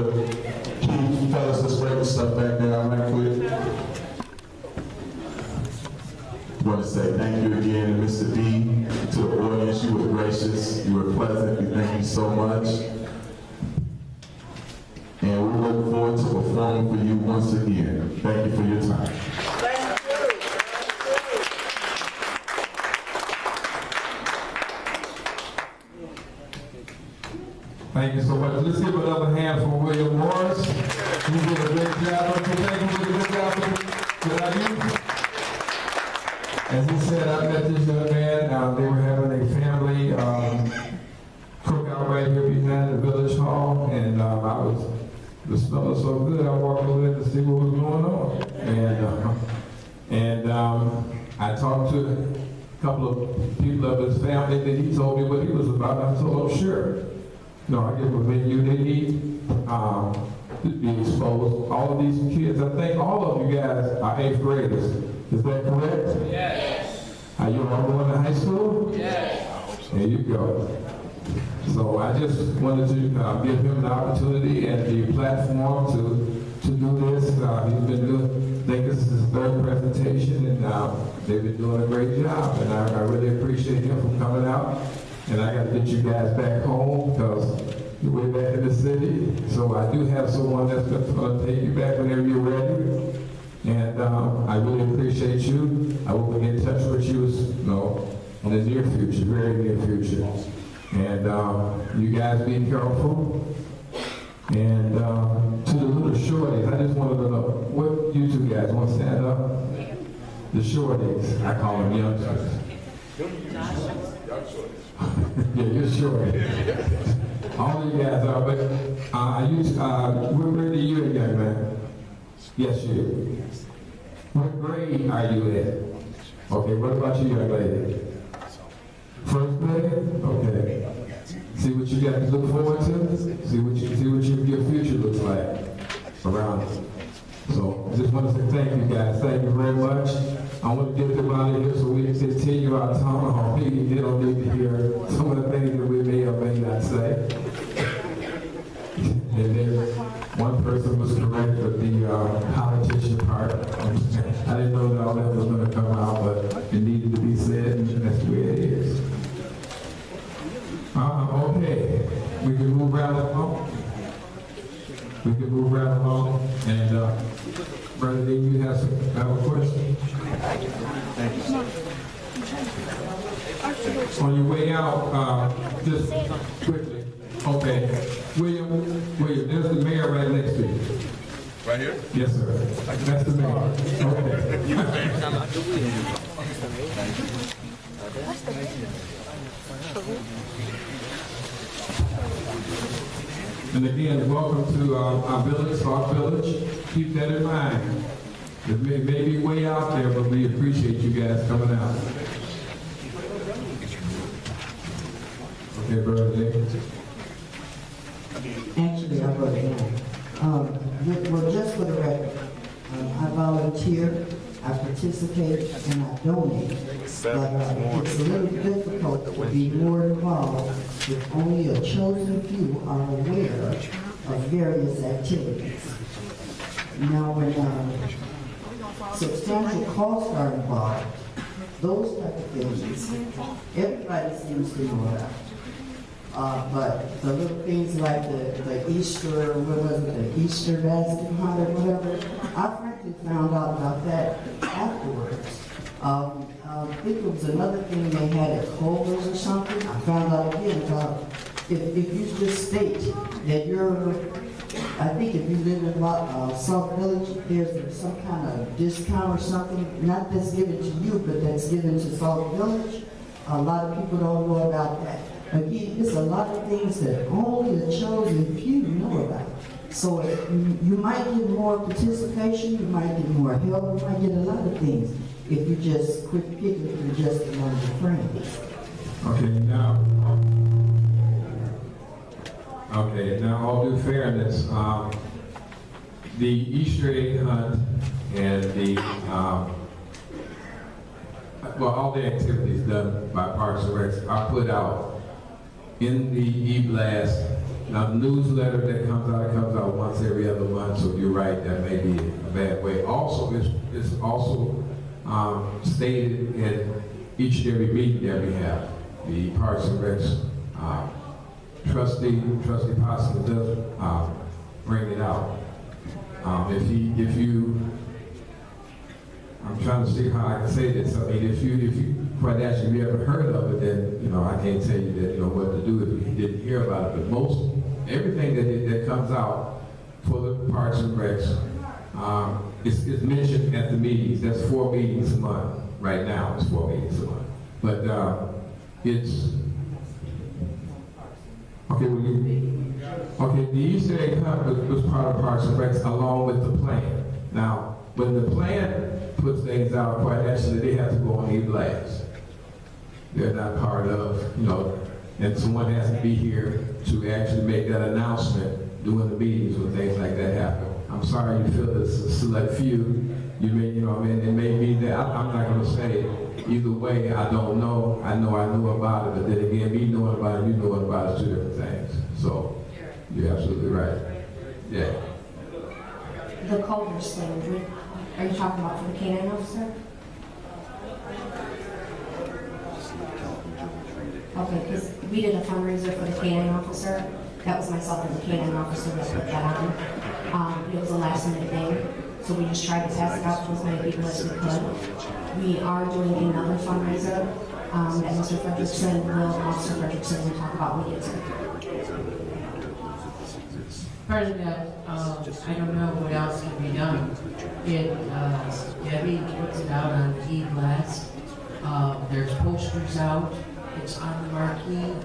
Keith, fellas, let's break the stuff back down right quick. I want to say thank you again to Mr. D, to the audience. You were gracious, you were pleasant. We thank you so much. And we look forward to performing for you once again. Thank you for your time. Thank you so much. Let's give another hand for William Morris. He did a great job. Don't you think he did a good job with our youth? As he said, I met this young man. They were having a family cookout right here behind the village hall, and the smell was so good. I walked over there to see what was going on, and I talked to a couple of people of his family that he told me what he was about. I told him, sure. No, I give a venue they need to be exposed. All of these kids, I think all of you guys are 8th graders. Is that correct? Yes. Are you all going to high school? Yes. There you go. So I just wanted to give him the opportunity and the platform to do this. He's been doing, I think this is his 3rd presentation, and they've been doing a great job. And I really appreciate him for coming out. And I got to get you guys back home because you're way back in the city. So I do have someone that's going to take you back whenever you're ready. And I really appreciate you. I will be in touch with you, in the near future, very near future. And you guys be careful. And to the little shorties, I just wanted to know, what you two guys want to stand up? The shorties, I call them youngsters. Yeah, you're short. All of you guys are, but where do you at, young man? Yes, you. What grade are you at? Okay, what about you, young lady? First grade? Okay. See what you got to look forward to? See what your future looks like around it. So I just want to say thank you guys. Thank you very much. I want to get them out of here so we can continue our town hall meeting. They don't need to hear some of the things that we may or may not say. And then one person was correct with the politician part. I didn't know that all that was going to come out, but it needed to be said, and that's the way it is. Okay, we can move right along. And Brother D, you have a question? On your way out, just quickly. Okay, William, there's the mayor right next to you. Right here? Yes, sir. That's the mayor. Okay. And again, welcome to our village, Sauk Village. Keep that in mind. It may be way out there, but we appreciate you guys coming out. Okay, Brother Nick. Actually, I wrote it down. Well, just for the record, I volunteer, I participate, and I donate. But it's a little difficult to be more involved if only a chosen few are aware of various activities. Now, when substantial costs are involved, those type of things, everybody seems to know about. But the little things like the Easter, the Easter basket hunt or whatever, I frankly found out about that afterwards. I think it was another thing they had at Culver's or something. I found out again about if you just state that I think if you live in Sauk Village, there's some kind of discount or something, not that's given to you, but that's given to Sauk Village. A lot of people don't know about that. Again, there's a lot of things that only the chosen few know about. So you might get more participation, you might get more help, you might get a lot of things if you just quit picking through just among your friends. Now all due fairness, the Easter egg hunt and the all the activities done by Parks and Recs are put out in the e-blast. Now, the newsletter that comes out once every other month, so you're right, that may be a bad way. Also, it's also stated in each and every meeting that we have. The Parks and Recs trustee Possum does bring it out. I'm trying to see how I can say this. I mean, if you quite actually if you ever heard of it, then I can't tell you that what to do if you didn't hear about it. But everything that comes out for the Parks and Recs is mentioned at the meetings. That's 4 meetings a month. Right now, it's 4 meetings a month. But it's okay. The Easter egg hunt was part of Parks and Recs along with the plan. Now, when the plan puts things out, quite actually, they have to go on e-blast. They're not part of, and someone has to be here to actually make that announcement during the meetings when things like that happen. I'm sorry you feel it's a select few. You may, it may be that, I'm not going to say it. Either way, I don't know. I know I knew about it, but then again, me knowing about it, you knowing about it is 2 different things. So, you're absolutely right. Yeah. The Culver's thing, are you talking about for the P.L.A.N officer? Okay, because we did a fundraiser for the P.L.A.N officer. That was myself and the P.L.A.N officer that put that on. It was a last minute thing. So we just tried to pass it out to as many people as we could. We are doing another fundraiser that Mr. Frederickson will, Officer Frederickson will talk about when he gets here. Part of that, I don't know what else can be done. Debbie puts it out on e-blast. There's posters out. It's on the marquee.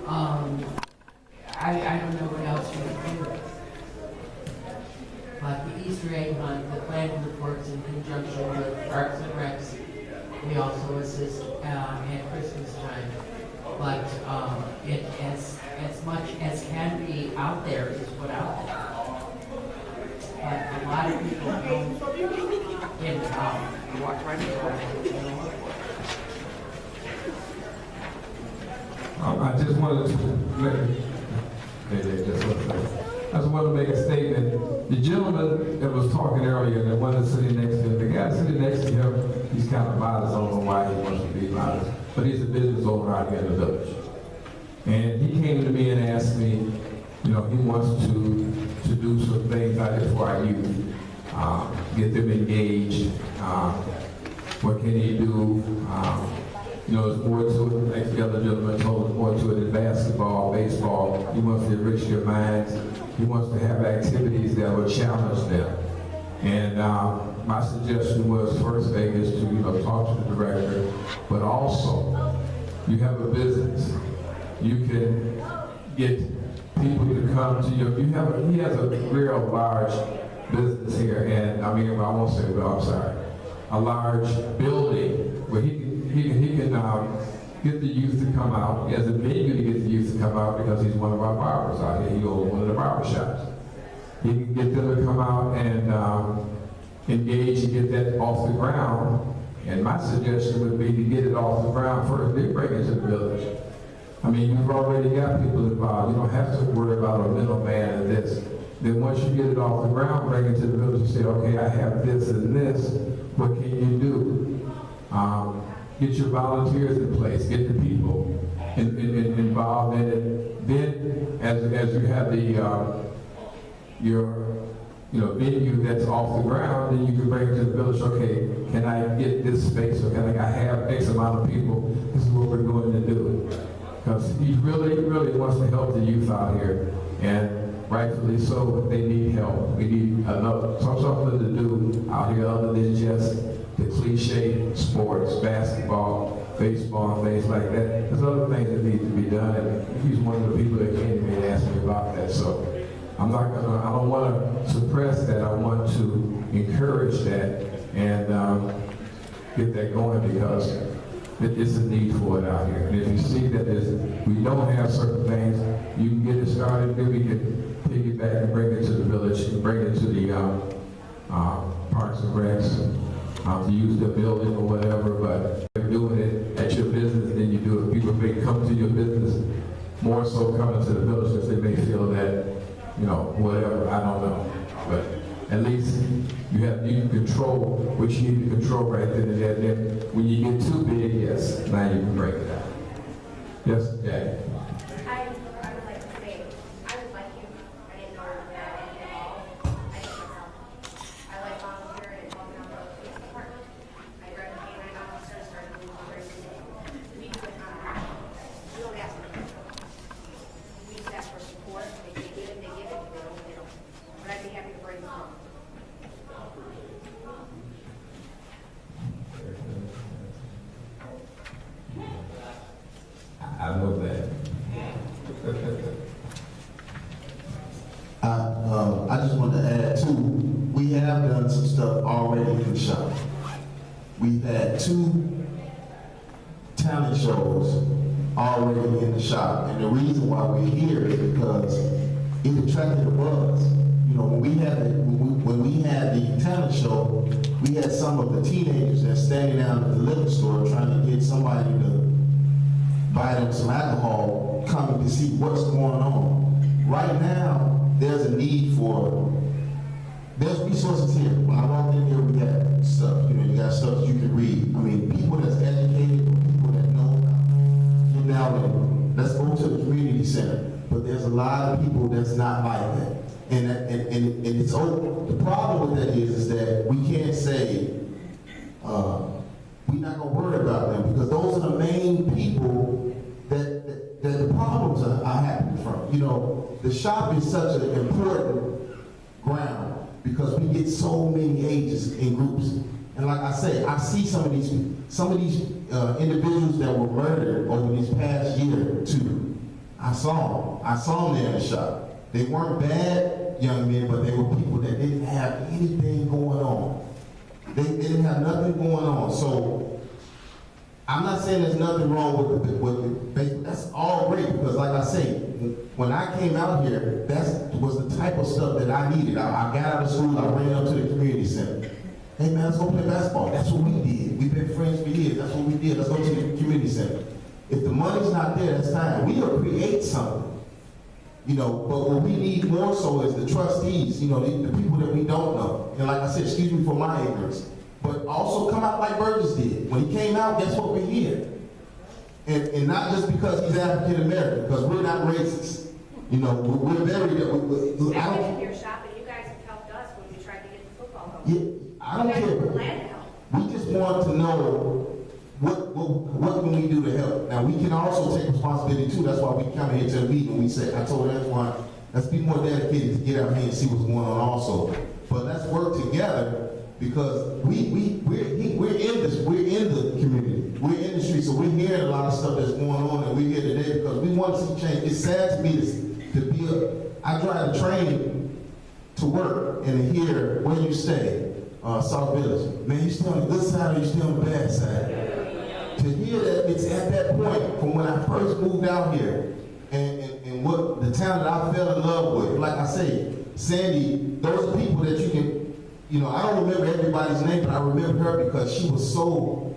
I don't know what else we can do. But the Easter egg hunt, the planning reports in conjunction with Parks and Recs, we also assist at Christmas time. But it as much as can be out there is put out there. But a lot of people don't get it out. You watch right now. I just wanted to make a statement. The gentleman that was talking earlier, the one that's sitting next to him, the guy sitting next to him, he's kind of modest. I don't know why he wants to be modest, but he's a business owner out here in the village. And he came to me and asked me, he wants to do some things out here for our youth, get them engaged. What can he do? There's more to it, like the other gentleman told us, more to it than basketball, baseball. He wants to enrich their minds. He wants to have activities that will challenge them. And my suggestion was, first thing is to, talk to the director, but also, you have a business. You can get people to come to you. He has a real large business here, and I won't say, but I'm sorry, a large building where he can get the youth to come out. He has a venue to get the youth to come out because he's one of our barbers out here. He owns one of the barber shops. He can get them to come out and engage and get that off the ground. And my suggestion would be to get it off the ground first, then bring it to the village. You've already got people involved. You don't have to worry about a middleman and this. Then once you get it off the ground, bring it to the village and say, okay, I have this and this. What can you do? Get your volunteers in place. Get the people involved in it. Then, as you have your venue that's off the ground, then you can bring it to the village. Okay, can I get this space, or can I have X amount of people? This is what we're going to do. Because he really, really wants to help the youth out here, and rightfully so. They need help. We need something to do out here other than just the cliche sports, basketball, baseball, and things like that. There's other things that need to be done, and he's one of the people that came to me and asked me about that. So I don't want to suppress that. I want to encourage that and get that going, because it's a need for it out here. And if you see that we don't have certain things, you can get it started, then we can piggyback and bring it to the village, and bring it to the Parks and Recs, to use their building or whatever. But if you're doing it at your business, then you do it. People may come to your business more so coming to the village because they may feel that, whatever, I don't know. But at least you can control what you need to control right then and there. Then when you get too big, yes, now you can break it out. Yes, Jackie? I would like to say, I was like you. I didn't know that at all. I did myself. I like volunteering and helping out the police department. I read the P.L.A.N officers, started doing fundraising. We do it on our own. We don't ask for it. We just ask for support. If they give it, they give it. If they don't, they don't. But I'd be happy to bring them on. I know that. I just wanted to add too, we have done some stuff already in the shop. We've had 2 talent shows already in the shop. And the reason why we're here is because it attracted a buzz. When we had the talent show, we had some of the teenagers that standing down at the liquor store trying to get somebody to buy them some alcohol, coming to see what's going on. Right now, there's a need there's resources here. When I walked in here, we got stuff. You got stuff that you can read. People that's educated, people that know get down and let's go to the community center. But there's a lot of people that's not like that. And it's over. The problem with that is that we can't say we're not gonna worry about them, because those are the main people that the problems are happening from. You know, the shop is such an important ground because we get so many ages in groups. And like I say, I see some of these individuals that were murdered over these past year or two. I saw them there in the shop. They weren't bad young men, but they were people that didn't have anything going on. They didn't have nothing going on. So I'm not saying there's nothing wrong with the that's all great, because like I say, when I came out here, that was the type of stuff that I needed. I got out of school, I ran up to the community center. Hey man, let's go play basketball. That's what we did. We've been friends for years. That's what we did. Let's go to the community center. If the money's not there, that's fine. We'll create something. You know, but what we need more so is the trustees, you know, the people that we don't know. And like I said, excuse me for my ignorance, but also come out like Burgess did. When he came out, guess what, we're here. And not just because he's African American, because we're not racist. You know, we're very, I've been in your shop, and you guys have helped us when we tried to get the football going. Yeah, I don't care. Glad to help. We just want to know what can we do to help. Now we can also take responsibility too. That's why we come here to a meeting and we say, I told everyone, let's be more dedicated to get out here and see what's going on also. But let's work together, because we're in the community. We're in the street, so we're hearing a lot of stuff that's going on, and we're here today because we want to see change. It's sad to me to be I drive the train to work and to hear where you stay, South Village. Man, you still on the good side or you still on the bad side? To hear that it's at that point from when I first moved out here and what the town that I fell in love with. Like I say, Sandy, those people that you can, you know, I don't remember everybody's name, but I remember her because she was so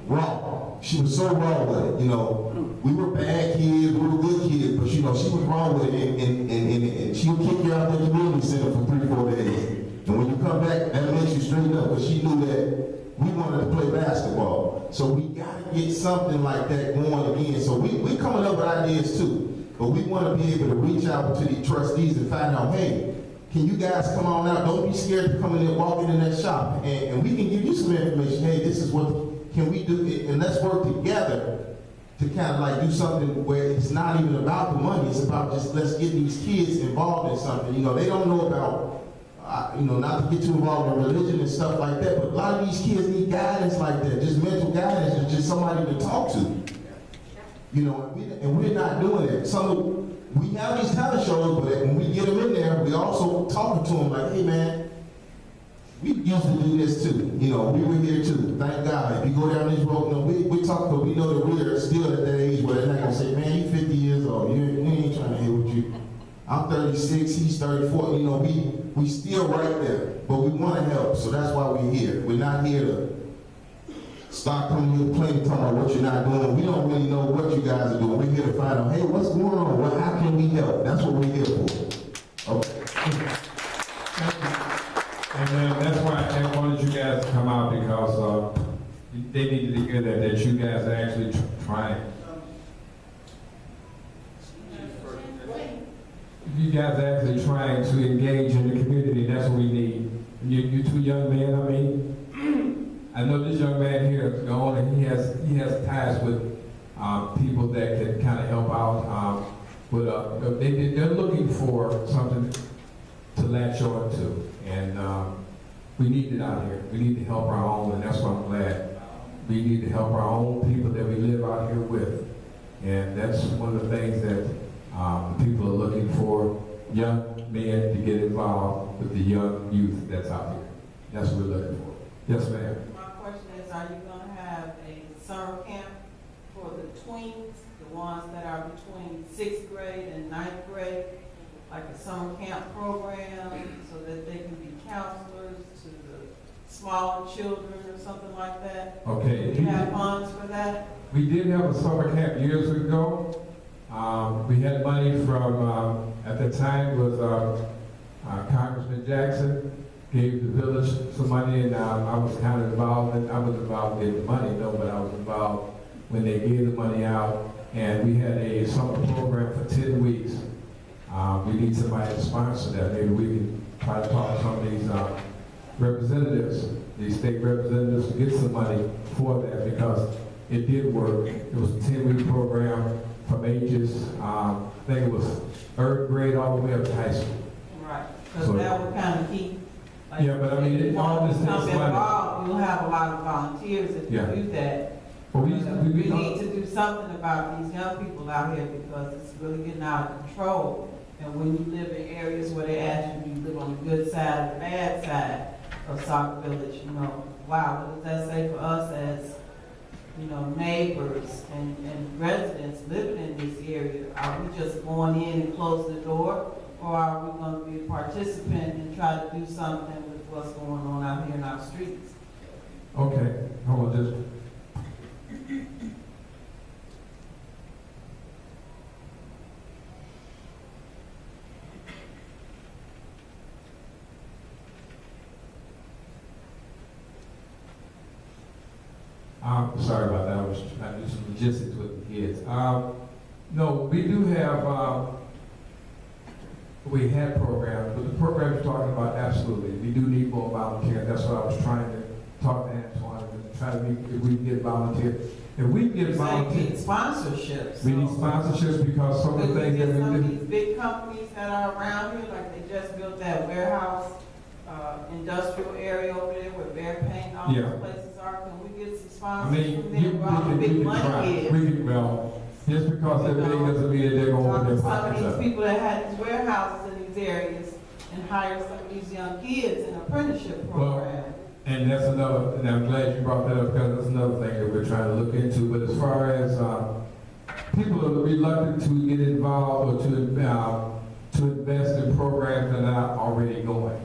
raw. She was so raw with it, you know. We were bad kids, we were good kids, but you know, she was wrong with it, and she would kick you out of the community center for 3-4 days. And when you come back, that makes you straighten up, because she knew that we wanted to play basketball. So we gotta get something like that going again. So we coming up with ideas too, but we want to be able to reach out to the trustees and find out, hey, can you guys come on out? Don't be scared to come in and walk in that shop, and we can give you some information. Hey, this is what can we do, and let's work together to kind of like do something where it's not even about the money. It's about just let's get these kids involved in something. You know, they don't know about. You know, not to get too involved in religion and stuff like that, but a lot of these kids need guidance like that, just mental guidance, and just somebody to talk to. You know, and we're not doing it. We have these talent shows, but when we get them in there, we also talking to them like, hey man, we used to do this too. You know, we were here too. Thank God. If you go down this road, you know, we talk, but we know that we're still at that age where they're not gonna say, man, you 50 years old. We ain't trying to hear what you. I'm 36, he's 34. You know, we still right there, but we want to help. So that's why we're here. We're not here to start coming here complaining, talking about what you're not doing. We don't really know what you guys are doing. We're here to find out, hey, what's going on? How can we help? That's what we're here for. Okay. And that's why I wanted you guys to come out, because they needed to hear that you guys are actually trying. You guys are actually trying to engage in the community. That's what we need. You two young men, I mean, I know this young man here, the owner, he has ties with people that can kind of help out. But they're looking for something to latch on to. And we need it out here. We need to help our own, and that's why I'm glad. We need to help our own people that we live out here with. And that's one of the things that people are looking for, young men to get involved with the young youth that's out here. That's what we're looking for. Yes, ma'am. My question is, are you going to have a summer camp for the tweens, the ones that are between 6th grade and 9th grade, like a summer camp program so that they can be counselors to the smaller children or something like that? Okay. Do you have funds for that? We did have a summer camp years ago. We had money from, at the time was Congressman Jackson gave the village some money, and I was kind of involved in, I was involved in the money, no, but I was involved when they gave the money out, and we had a summer program for 10 weeks We need somebody to sponsor that. Maybe we can try to talk to some of these representatives, these state representatives, to get some money for that, because it did work. It was a 10-week program from ages, I think it was 3rd grade all the way up to high school. Right, because So- that would kind of keep. Like, Yeah, but I mean, it all this takes money. You'll have a lot of volunteers if you Yeah. do that. Well, we need to do something about these young people out here because it's really getting out of control. And when you live in areas where they ask you, do you live on the good side or the bad side of Sauk Village, you know, wow, what does that say for us as, you know, neighbors and residents living in this area? Are we just going in and close the door? Or are we going to be a participant and try to do something with what's going on out here in our streets? Okay, hold on just. Sorry about that. I was trying to do some logistics with the kids. No, we do have, we had programs, but the program you're talking about, absolutely. We do need more volunteers. That's what I was trying to talk to Antoine and try to make, if we can get volunteers. If we can get volunteers. We need sponsorships. We need sponsorships because some of the things that we some do. of these big companies that are around here, like they just built that warehouse, industrial area over there where Bear Paint, all Yeah. those places are. Can we get some I sponsors mean, from there where all the big money is? We can, well, just because they're big doesn't mean that they're going to open their Some pockets of up. these people that had these warehouses in these areas and hire some of these young kids in apprenticeship program. And that's another, and I'm glad you brought that up because that's another thing that we're trying to look into. But as far as people are reluctant to get involved or to invest in programs that are not already going.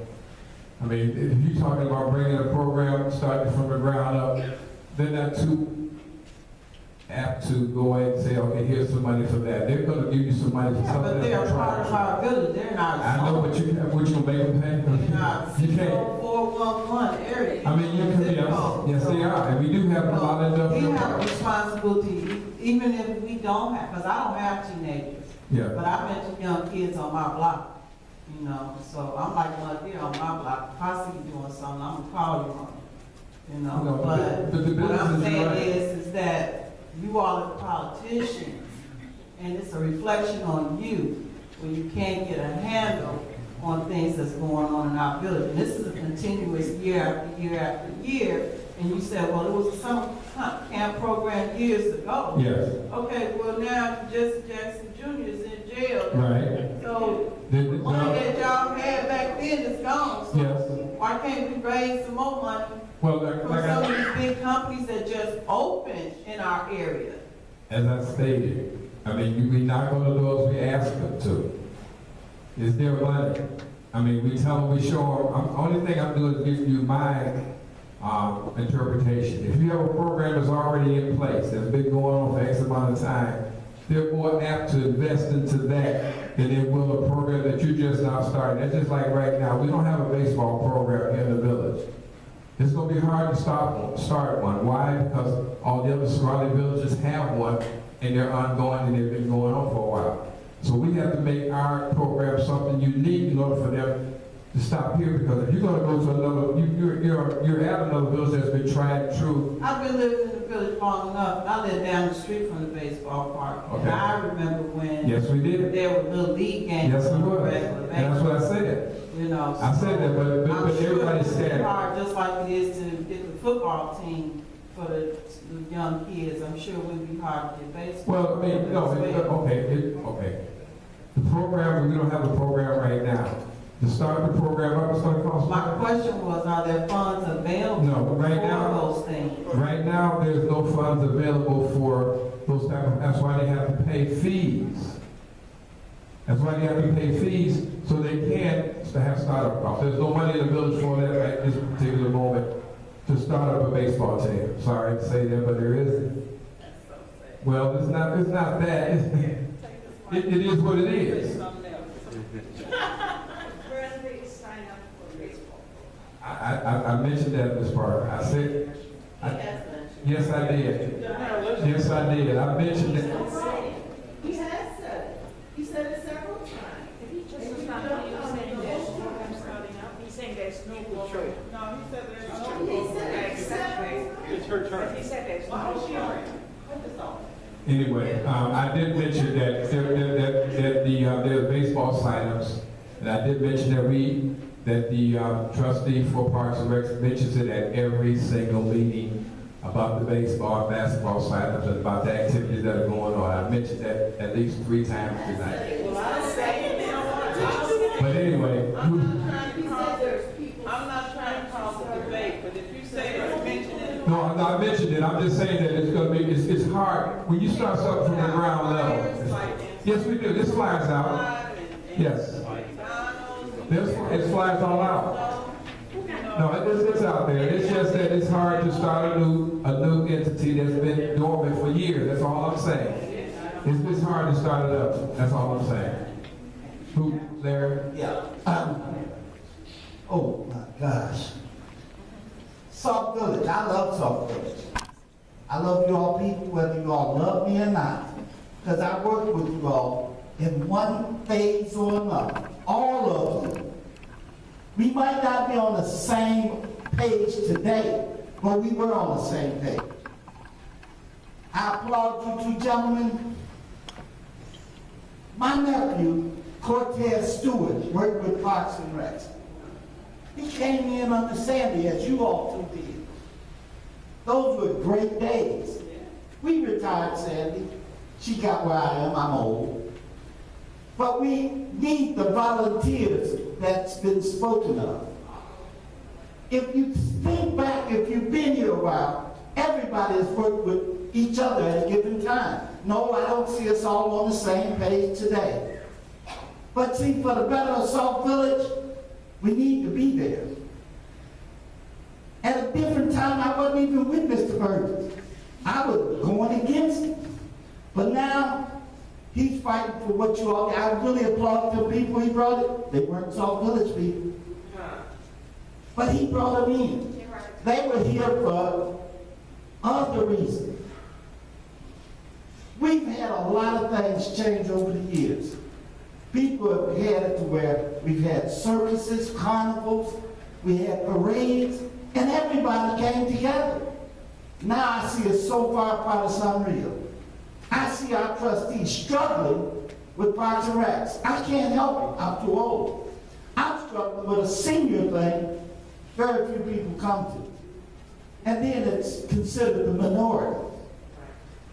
I mean, if you're talking about bringing a program starting from the ground up, they're not too apt to go ahead and say, okay, here's some money for that. They're going to give you some money for Yeah, something but they're that's part of our village. They're not. I know, but you can't, what you gonna make them pay? They're not. You can't. 411 area. I mean, you can, yes, they are, and we do have a lot of industrial We have a parks. responsibility, even if we don't have, because I don't have teenagers. Yeah. But I mentioned young kids on my block, you know, so I'm like one here on my block. If I see you doing something, I'm gonna call you on it, you know. No, But but the what I'm business is saying right. is that you all are the politicians, and it's a reflection on you when you can't get a handle on things that's going on in our village. And this is a continuous year after year after year. And you said, well, it was a summer camp program years ago. Yes. Okay, well now Jesse Jackson Jr. is in jail. Right. So the money that y'all had back then is gone. So Yes. why can't we raise some more money Well, from some of these big companies that just opened in our area? As I stated, I mean, we knock on the doors, we ask them to. It's their money. I mean, we tell them, we show them. Only thing I'm doing is giving you my interpretation. If you have a program that's already in place, that's been going on for X amount of time, they're more apt to invest into that than they will a program that you just now starting. That's just like right now, we don't have a baseball program in the village. It's going to be hard to start one. Why? Because all the other surrounding villages have one, and they're ongoing, and they've been going on for a while. So we have to make our program something unique in order for them to stop here. Because if you're going to go to another, you're at another village that's been tried and true. I've been living in the village long enough. I live down the street from the baseball park. Okay. And I remember when Yes, we did. there were little league games Yes, we on a was. regular basis. And that's what I said. You know, I said that, but I'm sure everybody's it's scattered. hard, just like it is to get the football team for the young kids. I'm sure it would be hard to get baseball. Well, I mean, no, okay. The program, we don't have a program right now. To start the program up, it's going to cost. My question was, are there funds available No, right for now, those things? right now, there's no funds available for those type of, that's why they have to pay fees. That's why they have to pay fees, so they can have startup costs. There's no money in the village for that at this particular moment to start up a baseball team. Sorry to say that, but there isn't. Well, it's not that. It is what it is. I mentioned that, Ms. Parker. I said, yes, I did. Yes, I did. I mentioned it. He has said it. He said it several times. He's saying there's no program. No, he said there's no Exactly. It's her turn. He said there's no program. Anyway, I did mention that there are baseball signups, and I did mention that the trustee for Parks and Rec mentions it at every single meeting about the baseball and basketball signups and about the activities that are going on. I mentioned that at least 3 times tonight. Well, I say they don't want to talk. But anyway, I'm not trying to cause a debate, but if you say it's mentioned in no, I'm not mentioning it. I'm just saying that it's going to be, it's hard when you start something from the ground level. Yes, we do. This flies out. Yes. It flies all out. No, it's out there. It's just that it's hard to start a new entity that's been dormant for years. That's all I'm saying. It's hard to start it up. That's all I'm saying. Who, Larry? Yeah. Oh my gosh. Sauk Village. I love Sauk Village. I love you all people, whether you all love me or not, because I worked with you all in one phase or another. All of you. We might not be on the same page today, but we were on the same page. I applaud you two gentlemen. My nephew, Cortez Stewart, worked with Parks and Rec. He came in under Sandy, as you all two did. Those were great days. We retired Sandy. She got where I am. I'm old. But we need the volunteers that's been spoken of. If you think back, if you've been here a while, everybody has worked with each other at a given time. No, I don't see us all on the same page today. But see, for the better of Sauk Village, we need to be there. At a different time, I wasn't even with Mr. Burgess. I was going against him. But now, he's fighting for what you all, I really applaud the people he brought it. They weren't Sauk Village people. But he brought them in. They were here for other reasons. We've had a lot of things change over the years. People have had it to where we've had circuses, carnivals, we had parades, and everybody came together. Now I see it so far apart it's unreal. I see our trustees struggling with Parks and Recs. I can't help it. I'm too old. I'm struggling with a senior thing very few people come to. And then it's considered the minority.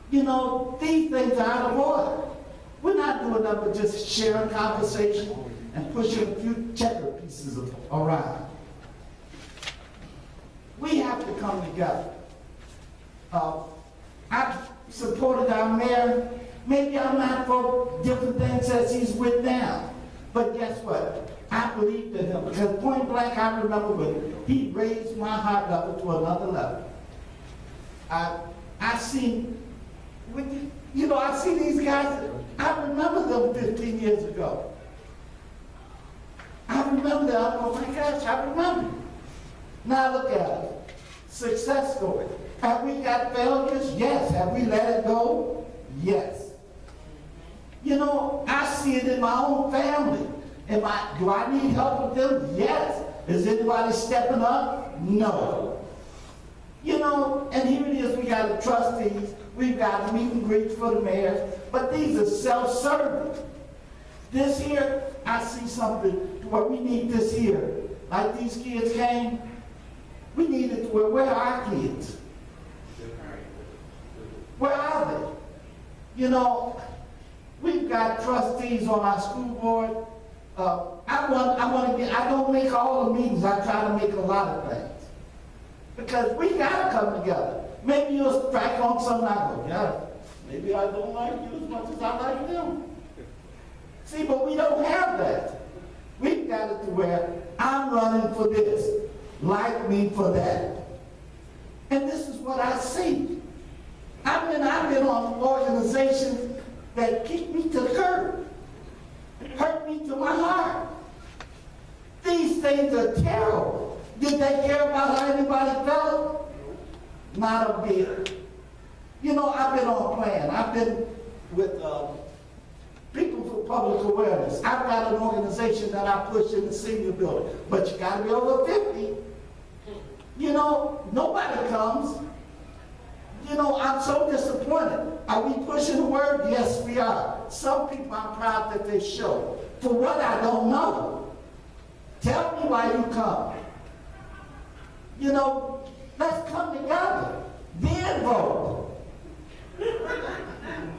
You know, these things are out of order. We're not doing that but just sharing conversation and pushing a few checker pieces around. We have to come together. I've supported our mayor. Maybe I'm not for different things as he's with now. But guess what? I believed in him because point blank, I remember when he raised my heart level to another level. I see, you know, I see these guys, I remember them 15 years ago. I remember that. Oh my gosh, I remember. Now look at it. Success story. Have we got failures? Yes. Have we let it go? Yes. You know, I see it in my own family. Do I need help with them? Yes. Is anybody stepping up? No. You know, and here it is, we got the trustees, we've got meet and greets for the mayors, but these are self-serving. This here, I see something to where we need this here. Like these kids came, we need it to where are our kids? Where are they? You know, we've got trustees on our school board. I don't make all the meetings, I try to make a lot of things. Because we gotta come together. Maybe you'll strike on something I go, yeah, maybe I don't like you as much as I like them. See, but we don't have that. We've got it to where I'm running for this, like me for that. And this is what I see. I've been on organizations that kick me to the curb, hurt me to my heart. These things are terrible. Did they care about how anybody felt? Not a bit. You know, I've been on P.L.A.N. I've been with people for public awareness. I've got an organization that I push in the senior building, but you gotta be over 50. You know, nobody comes. You know, I'm so disappointed. Are we pushing the word? Yes, we are. Some people I'm proud that they show. For what I don't know, tell me why you come. You know, let's come together, then vote.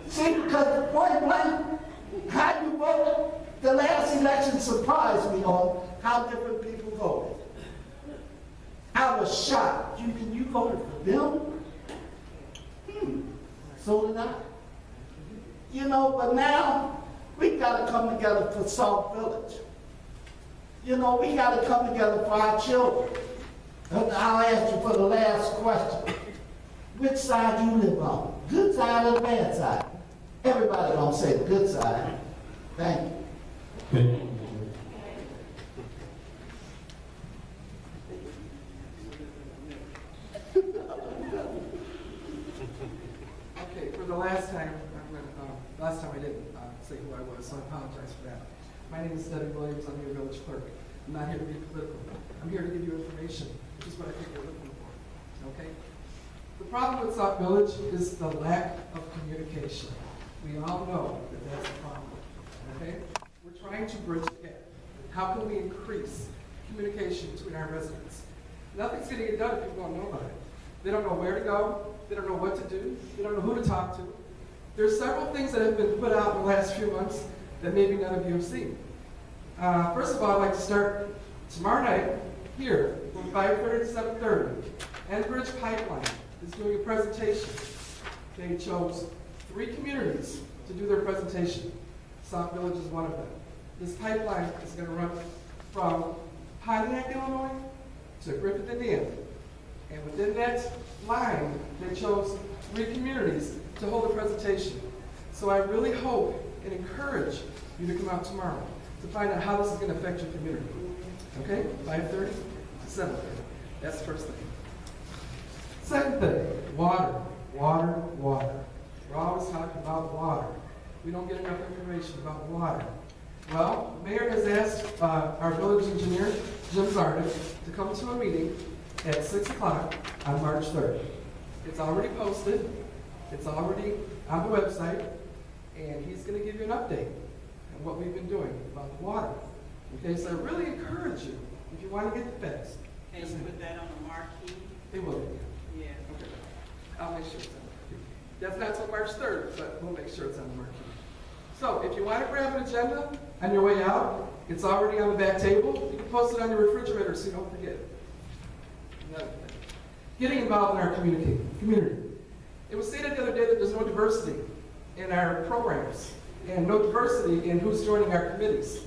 See, because point blank, how you voted, the last election surprised me on how different people voted. I was shocked. You mean you voted for them? So did I. You know, but now we got to come together for Sauk Village. You know, we got to come together for our children. And I'll ask you for the last question. Which side you live on? Good side or the bad side? Everybody gonna say the good side. Thank you. Okay, for the last time, last time I didn't say who I was, so I apologize for that. My name is Debbie Williams. I'm your village clerk. I'm not here to be political. I'm here to give you information, which is what I think you're looking for. Okay? The problem with Sauk Village is the lack of communication. We all know that that's a problem. Okay? We're trying to bridge the gap. How can we increase communication between our residents? Nothing's going to get done if people don't know about it. They don't know where to go. They don't know what to do. They don't know who to talk to. There's several things that have been put out in the last few months that maybe none of you have seen. First of all, I'd like to start tomorrow night here from 5:30 to 7:30. Enbridge Pipeline is doing a presentation. They chose 3 communities to do their presentation. Sauk Village is one of them. This pipeline is going to run from Pontiac, Illinois to Griffith, Indiana. And within that line, they chose 3 communities to hold a presentation. So I really hope and encourage you to come out tomorrow to find out how this is going to affect your community. Okay? 5:30 to 7:30. That's the first thing. Second thing, water, water, water. We're always talking about water. We don't get enough information about water. Well, the mayor has asked our village engineer, Jim Zardik, to come to a meeting at 6 o'clock on March 3rd. It's already posted. It's already on the website. And he's going to give you an update on what we've been doing about the water. Okay, so I really encourage you, if you want to get the facts. Can you put that on the marquee? They will. Yeah. Okay. I'll make sure it's on the marquee. That's not till March 3rd, but we'll make sure it's on the marquee. So if you want to grab an agenda on your way out, it's already on the back table. You can post it on your refrigerator so you don't forget it. Another thing. Getting involved in our community. It was stated the other day that there's no diversity in our programs and no diversity in who's joining our committees.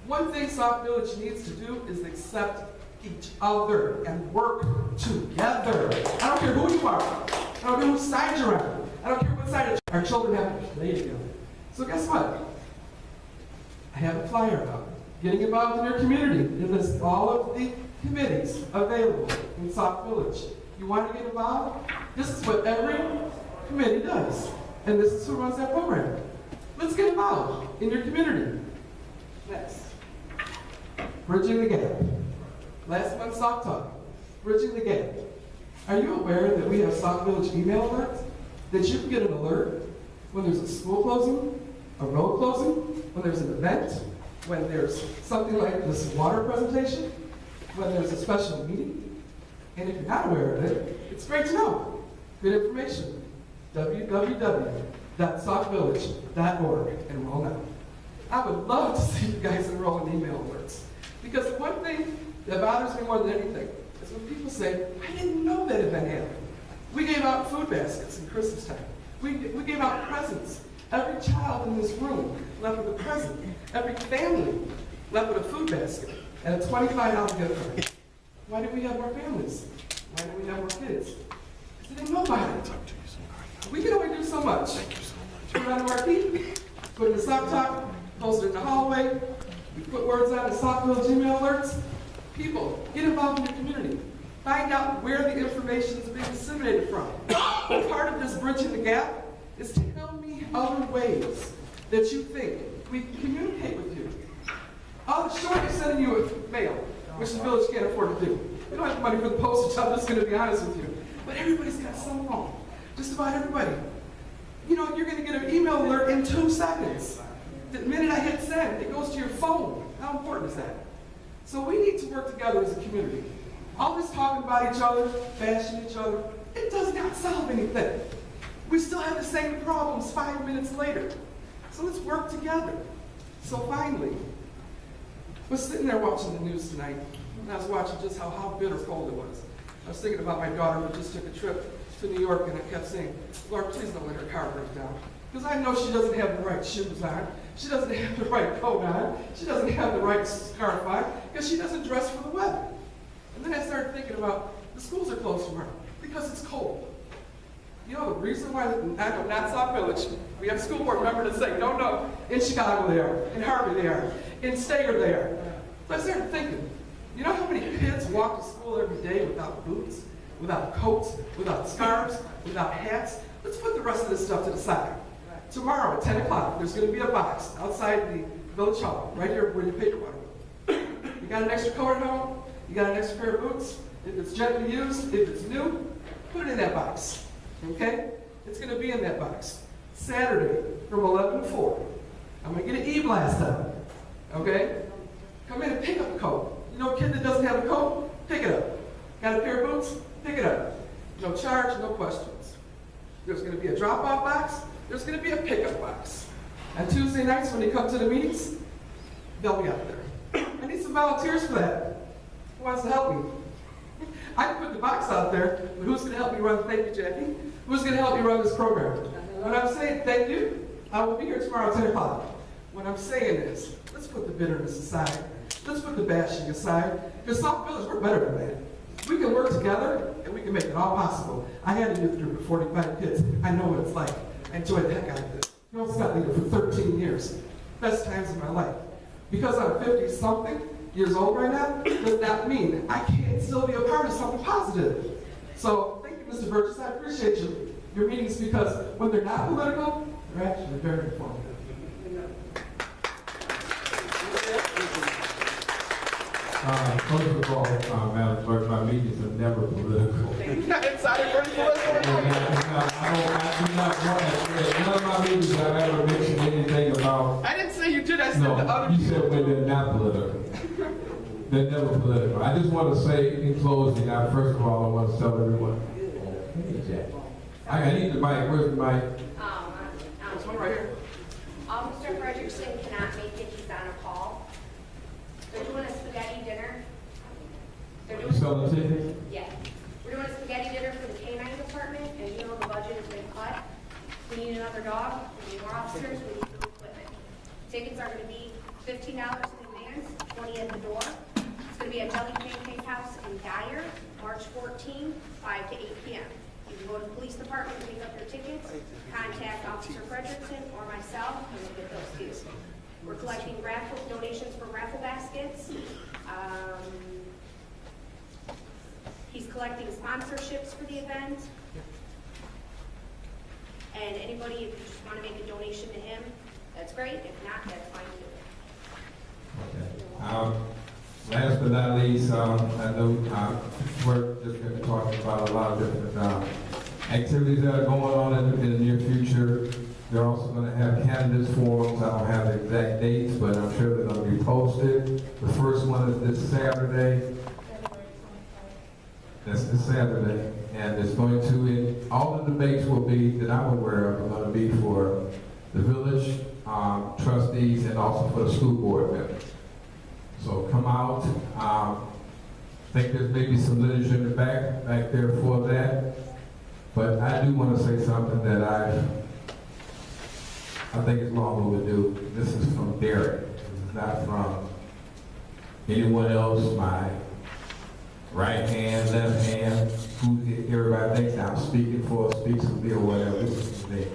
One thing Sauk Village needs to do is accept each other and work together. I don't care who you are. I don't care whose side you're on. I don't care what side our children have to play together. So guess what? I have a flyer about it. Getting involved in your community. It lists all of the committees available in Sauk Village. You want to get involved? This is what every committee does. And this is who runs that program. Let's get involved in your community. Next. Bridging the gap. Last month's Sauk Talk. Bridging the gap. Are you aware that we have Sauk Village email alerts? That you can get an alert when there's a school closing, a road closing, when there's an event, when there's something like this water presentation, when there's a special meeting. And if you're not aware of it, it's great to know. Good information. www.saukvillage.org. Enroll now. I would love to see you guys enroll in email alerts. Because one thing that bothers me more than anything is when people say, I didn't know that event happened. We gave out food baskets in Christmas time. We gave out presents. Every child in this room left with a present. Every family left with a food basket and a $25 gift card. Why did we have more families? Why did we have more kids? Because they didn't know about it. We can only do so much. Put it on the marquee, put it in the Sauk Talk, post it in the hallway. We put words on the Sauk Village email alerts. People, get involved in your community. Find out where the information is being disseminated from. Part of this bridging the gap is to tell me other ways that you think We communicate with you. Oh, sure, they're sending you a mail, which the village can't afford to do. We don't have the money for the postage, I'm just going to be honest with you. But everybody's got some phone. Just about everybody. You know, you're going to get an email alert in 2 seconds. The minute I hit send, it goes to your phone. How important is that? So we need to work together as a community. All this talking about each other, bashing each other, it does not solve anything. We still have the same problems 5 minutes later. So let's work together. So finally, I was sitting there watching the news tonight, and I was watching just how bitter cold it was. I was thinking about my daughter who just took a trip to New York, and I kept saying, Lord, please don't let her car break down. Because I know she doesn't have the right shoes on, she doesn't have the right coat on, she doesn't have the right scarf on, because she doesn't dress for the weather. And then I started thinking about the schools are closed tomorrow because it's cold. You know the reason why, I know not Sauk Village, we have a school board member to say, no, in Chicago they are, in Harvey they are, in Stager they are. So I started thinking, you know how many kids walk to school every day without boots, without coats, without scarves, without hats? Let's put the rest of this stuff to the side. Tomorrow at 10 o'clock, there's going to be a box outside the village hall, right here where your paper water goes. You got an extra coat at home? You got an extra pair of boots? If it's gently used, if it's new, put it in that box. Okay? It's going to be in that box. Saturday from 11 to 4. I'm going to get an e-blast out. Okay? Come in and pick up a coat. You know a kid that doesn't have a coat? Pick it up. Got a pair of boots? Pick it up. No charge, no questions. There's going to be a drop-off box. There's going to be a pickup box. And Tuesday nights when they come to the meetings, they'll be out there. I need some volunteers for that. Who wants to help me? I can put the box out there, but who's going to help me run? Thank you, Jackie. Who's going to help me run this program? When I'm saying thank you, I will be here tomorrow at 10 o'clock. What I'm saying is, let's put the bitterness aside. Let's put the bashing aside. Because Sauk Village, we're better than that. We can work together, and we can make it all possible. I had a youth group of 45 kids. I know what it's like. I enjoyed the heck out of this. Girl Scout leader for 13 years. Best times of my life. Because I'm 50-something years old right now, does not mean I can't still be a part of something positive. So thank you, Mr. Burgess. I appreciate your meetings because when they're not political, they're actually very informative. First of all, Madam Clerk, my meetings are never political. None of my meetings I ever mentioned anything about. I didn't say you did, I said No, the other. you said when they're not political. They're never political. I just want to say in closing, first of all, I want to tell everyone. I need the mic. Where's the mic? There's one right here. Mr. Frederickson cannot make it, he's on a call. They're doing a spaghetti dinner. You selling tickets? Yeah. We're doing a spaghetti dinner for the K-9 department, and you know the budget has been cut. We need another dog, we need more officers, we need new equipment. Tickets are going to be $15 in advance, 20 at the door. It's going to be at Jelly Pancake House in Dyer, March 14, 5 to 8 p.m. You can go to the police department to pick up your tickets, contact Officer Frederickson or myself, and we'll get those to you. We're collecting donations for raffle baskets. He's collecting sponsorships for the event. And anybody, if you just want to make a donation to him, that's great. If not, that's fine too. Last but not least, I know we're just going to be talking about a lot of different activities that are going on in the near future. They're also going to have candidates forums. I don't have the exact dates, but I'm sure they're going to be posted. The first one is this Saturday. That's this Saturday. And it's going to, all the debates will be, that I'm aware of, are going to be for the village trustees and also for the school board members. So come out. I think there's maybe some literature in the back there for that. But I do want to say something that I think is long overdue. This is from Derek. This is not from anyone else. My right hand, left hand, who everybody thinks I'm speaking for, speaks for me or whatever. This is me.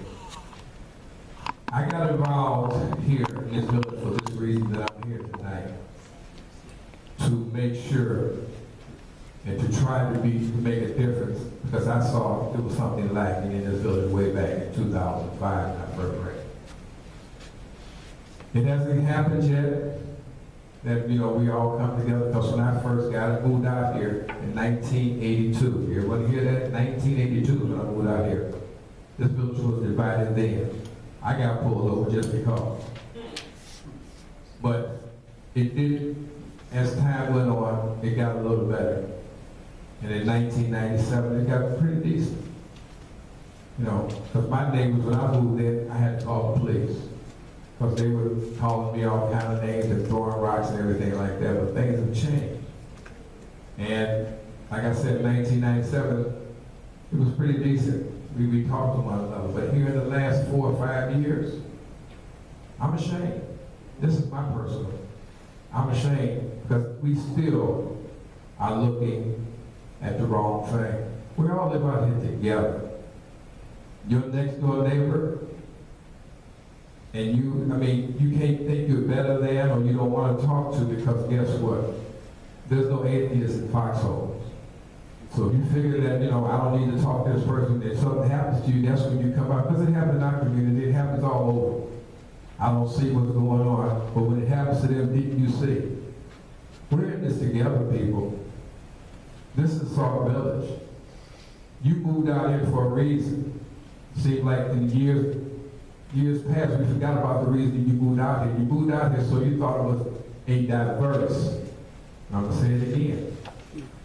I got involved here in this building for this reason that I'm here tonight. To make sure and to try to make a difference, because I saw there was something lacking in this building way back in 2005 when I first read. It hasn't happened yet that, you know, we all come together, because when I first moved out here in 1982, you everyone hear that? 1982 is when I moved out here. This village was divided then. I got pulled over just because. But it did, as time went on, it got a little better. And in 1997, it got pretty decent. You know, because my neighbors, when I moved in, I had to call the police. Because they were calling me all kind of names and throwing rocks and everything like that, but things have changed. And like I said, in 1997, it was pretty decent. We talked to one another. But here in the last 4 or 5 years, I'm ashamed. This is my personal. I'm ashamed because we still are looking at the wrong thing. We all live out here together. Your next door neighbor, and you can't think you're better than or you don't want to talk to, because guess what? There's no atheists in foxholes. So if you figure that, I don't need to talk to this person, if something happens to you, that's when you come out. Because it happens in our community, it happens all over. I don't see what's going on, but when it happens to them, you see. We're in this together, people. This is Sauk Village. You moved out here for a reason. Seems like in years past, we forgot about the reason you moved out here. You moved out here so you thought it was a diverse. I'm going to say it again.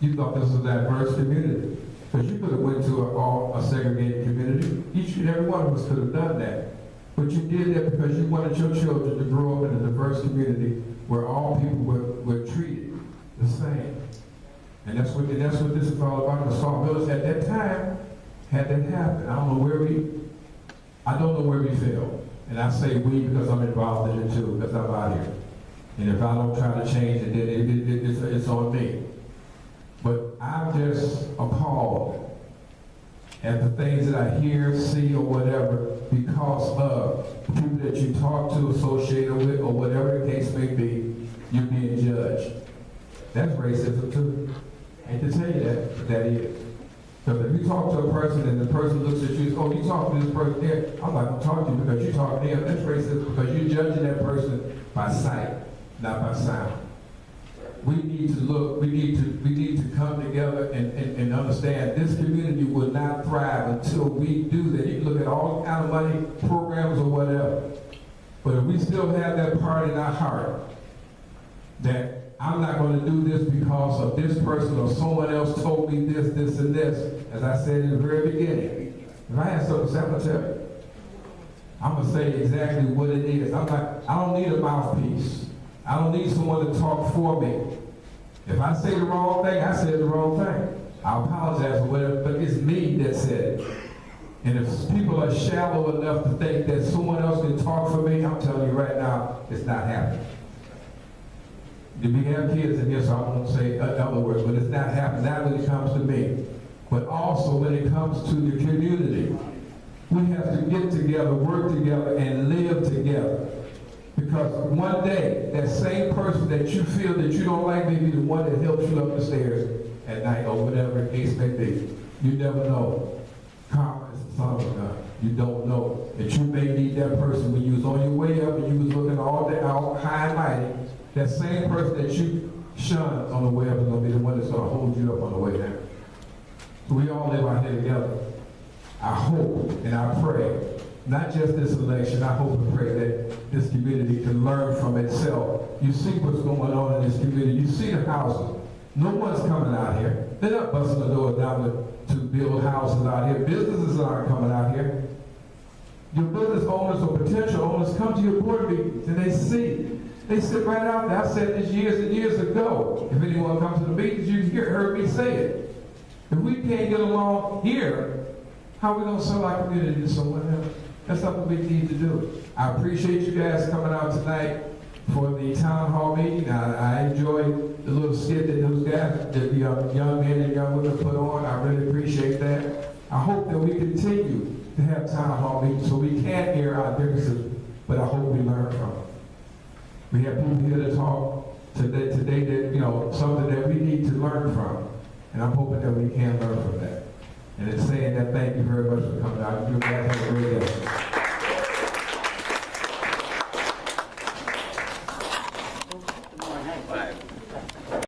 You thought this was a diverse community. Because you could have went to a segregated community. Each and every one of us could have done that. But you did that because you wanted your children to grow up in a diverse community where all people were treated the same. And that's what this is all about. The Sauk Village at that time had that happen. I don't know where we failed. And I say we because I'm involved in it too, because I'm out here. And if I don't try to change it, then it's on me. But I'm just appalled at the things that I hear, see, or whatever, because of the people that you talk to, associated with, or whatever the case may be, you're being judged. That's racism too. I hate to tell you that, but that is. Because if you talk to a person and the person looks at you, oh, you talk to this person there, I'm not going to talk to you because you talk to them. That's racist because you're judging that person by sight, not by sound. We need to look, we need to come together and understand this community will not thrive until we do that. You can look at all kind of money, programs or whatever. But if we still have that part in our heart that I'm not going to do this because of this person or someone else told me this, this, and this, as I said in the very beginning. If I have something to say, I'm going to tell you. I'm going to say exactly what it is. I don't need a mouthpiece. I don't need someone to talk for me. If I say the wrong thing, I said the wrong thing. I apologize for whatever, but it's me that said it. And if people are shallow enough to think that someone else can talk for me, I'm telling you right now, it's not happening. We have kids in here, so I won't say other words, but it's not happening. Not when it comes to me, but also when it comes to the community. We have to get together, work together, and live together. Because one day, that same person that you feel that you don't like may be the one that helps you up the stairs at night or whatever the case may be. You never know. Karma is the son of a gun. You don't know that you may need that person when you was on your way up and you was looking all high and mighty. That same person that you shunned on the way up is going to be the one that's going to hold you up on the way down. So we all live out here together. I hope and I pray, not just this election, I hope and pray that this community can learn from itself. You see what's going on in this community. You see the houses. No one's coming out here. They're not busting the doors down to build houses out here. Businesses aren't coming out here. Your business owners or potential owners come to your board meetings and they see. They sit right out there. I said this years and years ago. If anyone comes to the meetings, you heard me say it. If we can't get along here, how are we going to sell our community to someone else? That's something we need to do. I appreciate you guys coming out tonight for the town hall meeting. I enjoyed the little skit that those guys, the young men and young women put on. I really appreciate that. I hope that we continue to have town hall meetings so we can air our differences, but I hope we learn from them. We have people here to talk today that, something that we need to learn from. And I'm hoping that we can learn from that. And in saying that, thank you very much for coming out. You guys have a great day.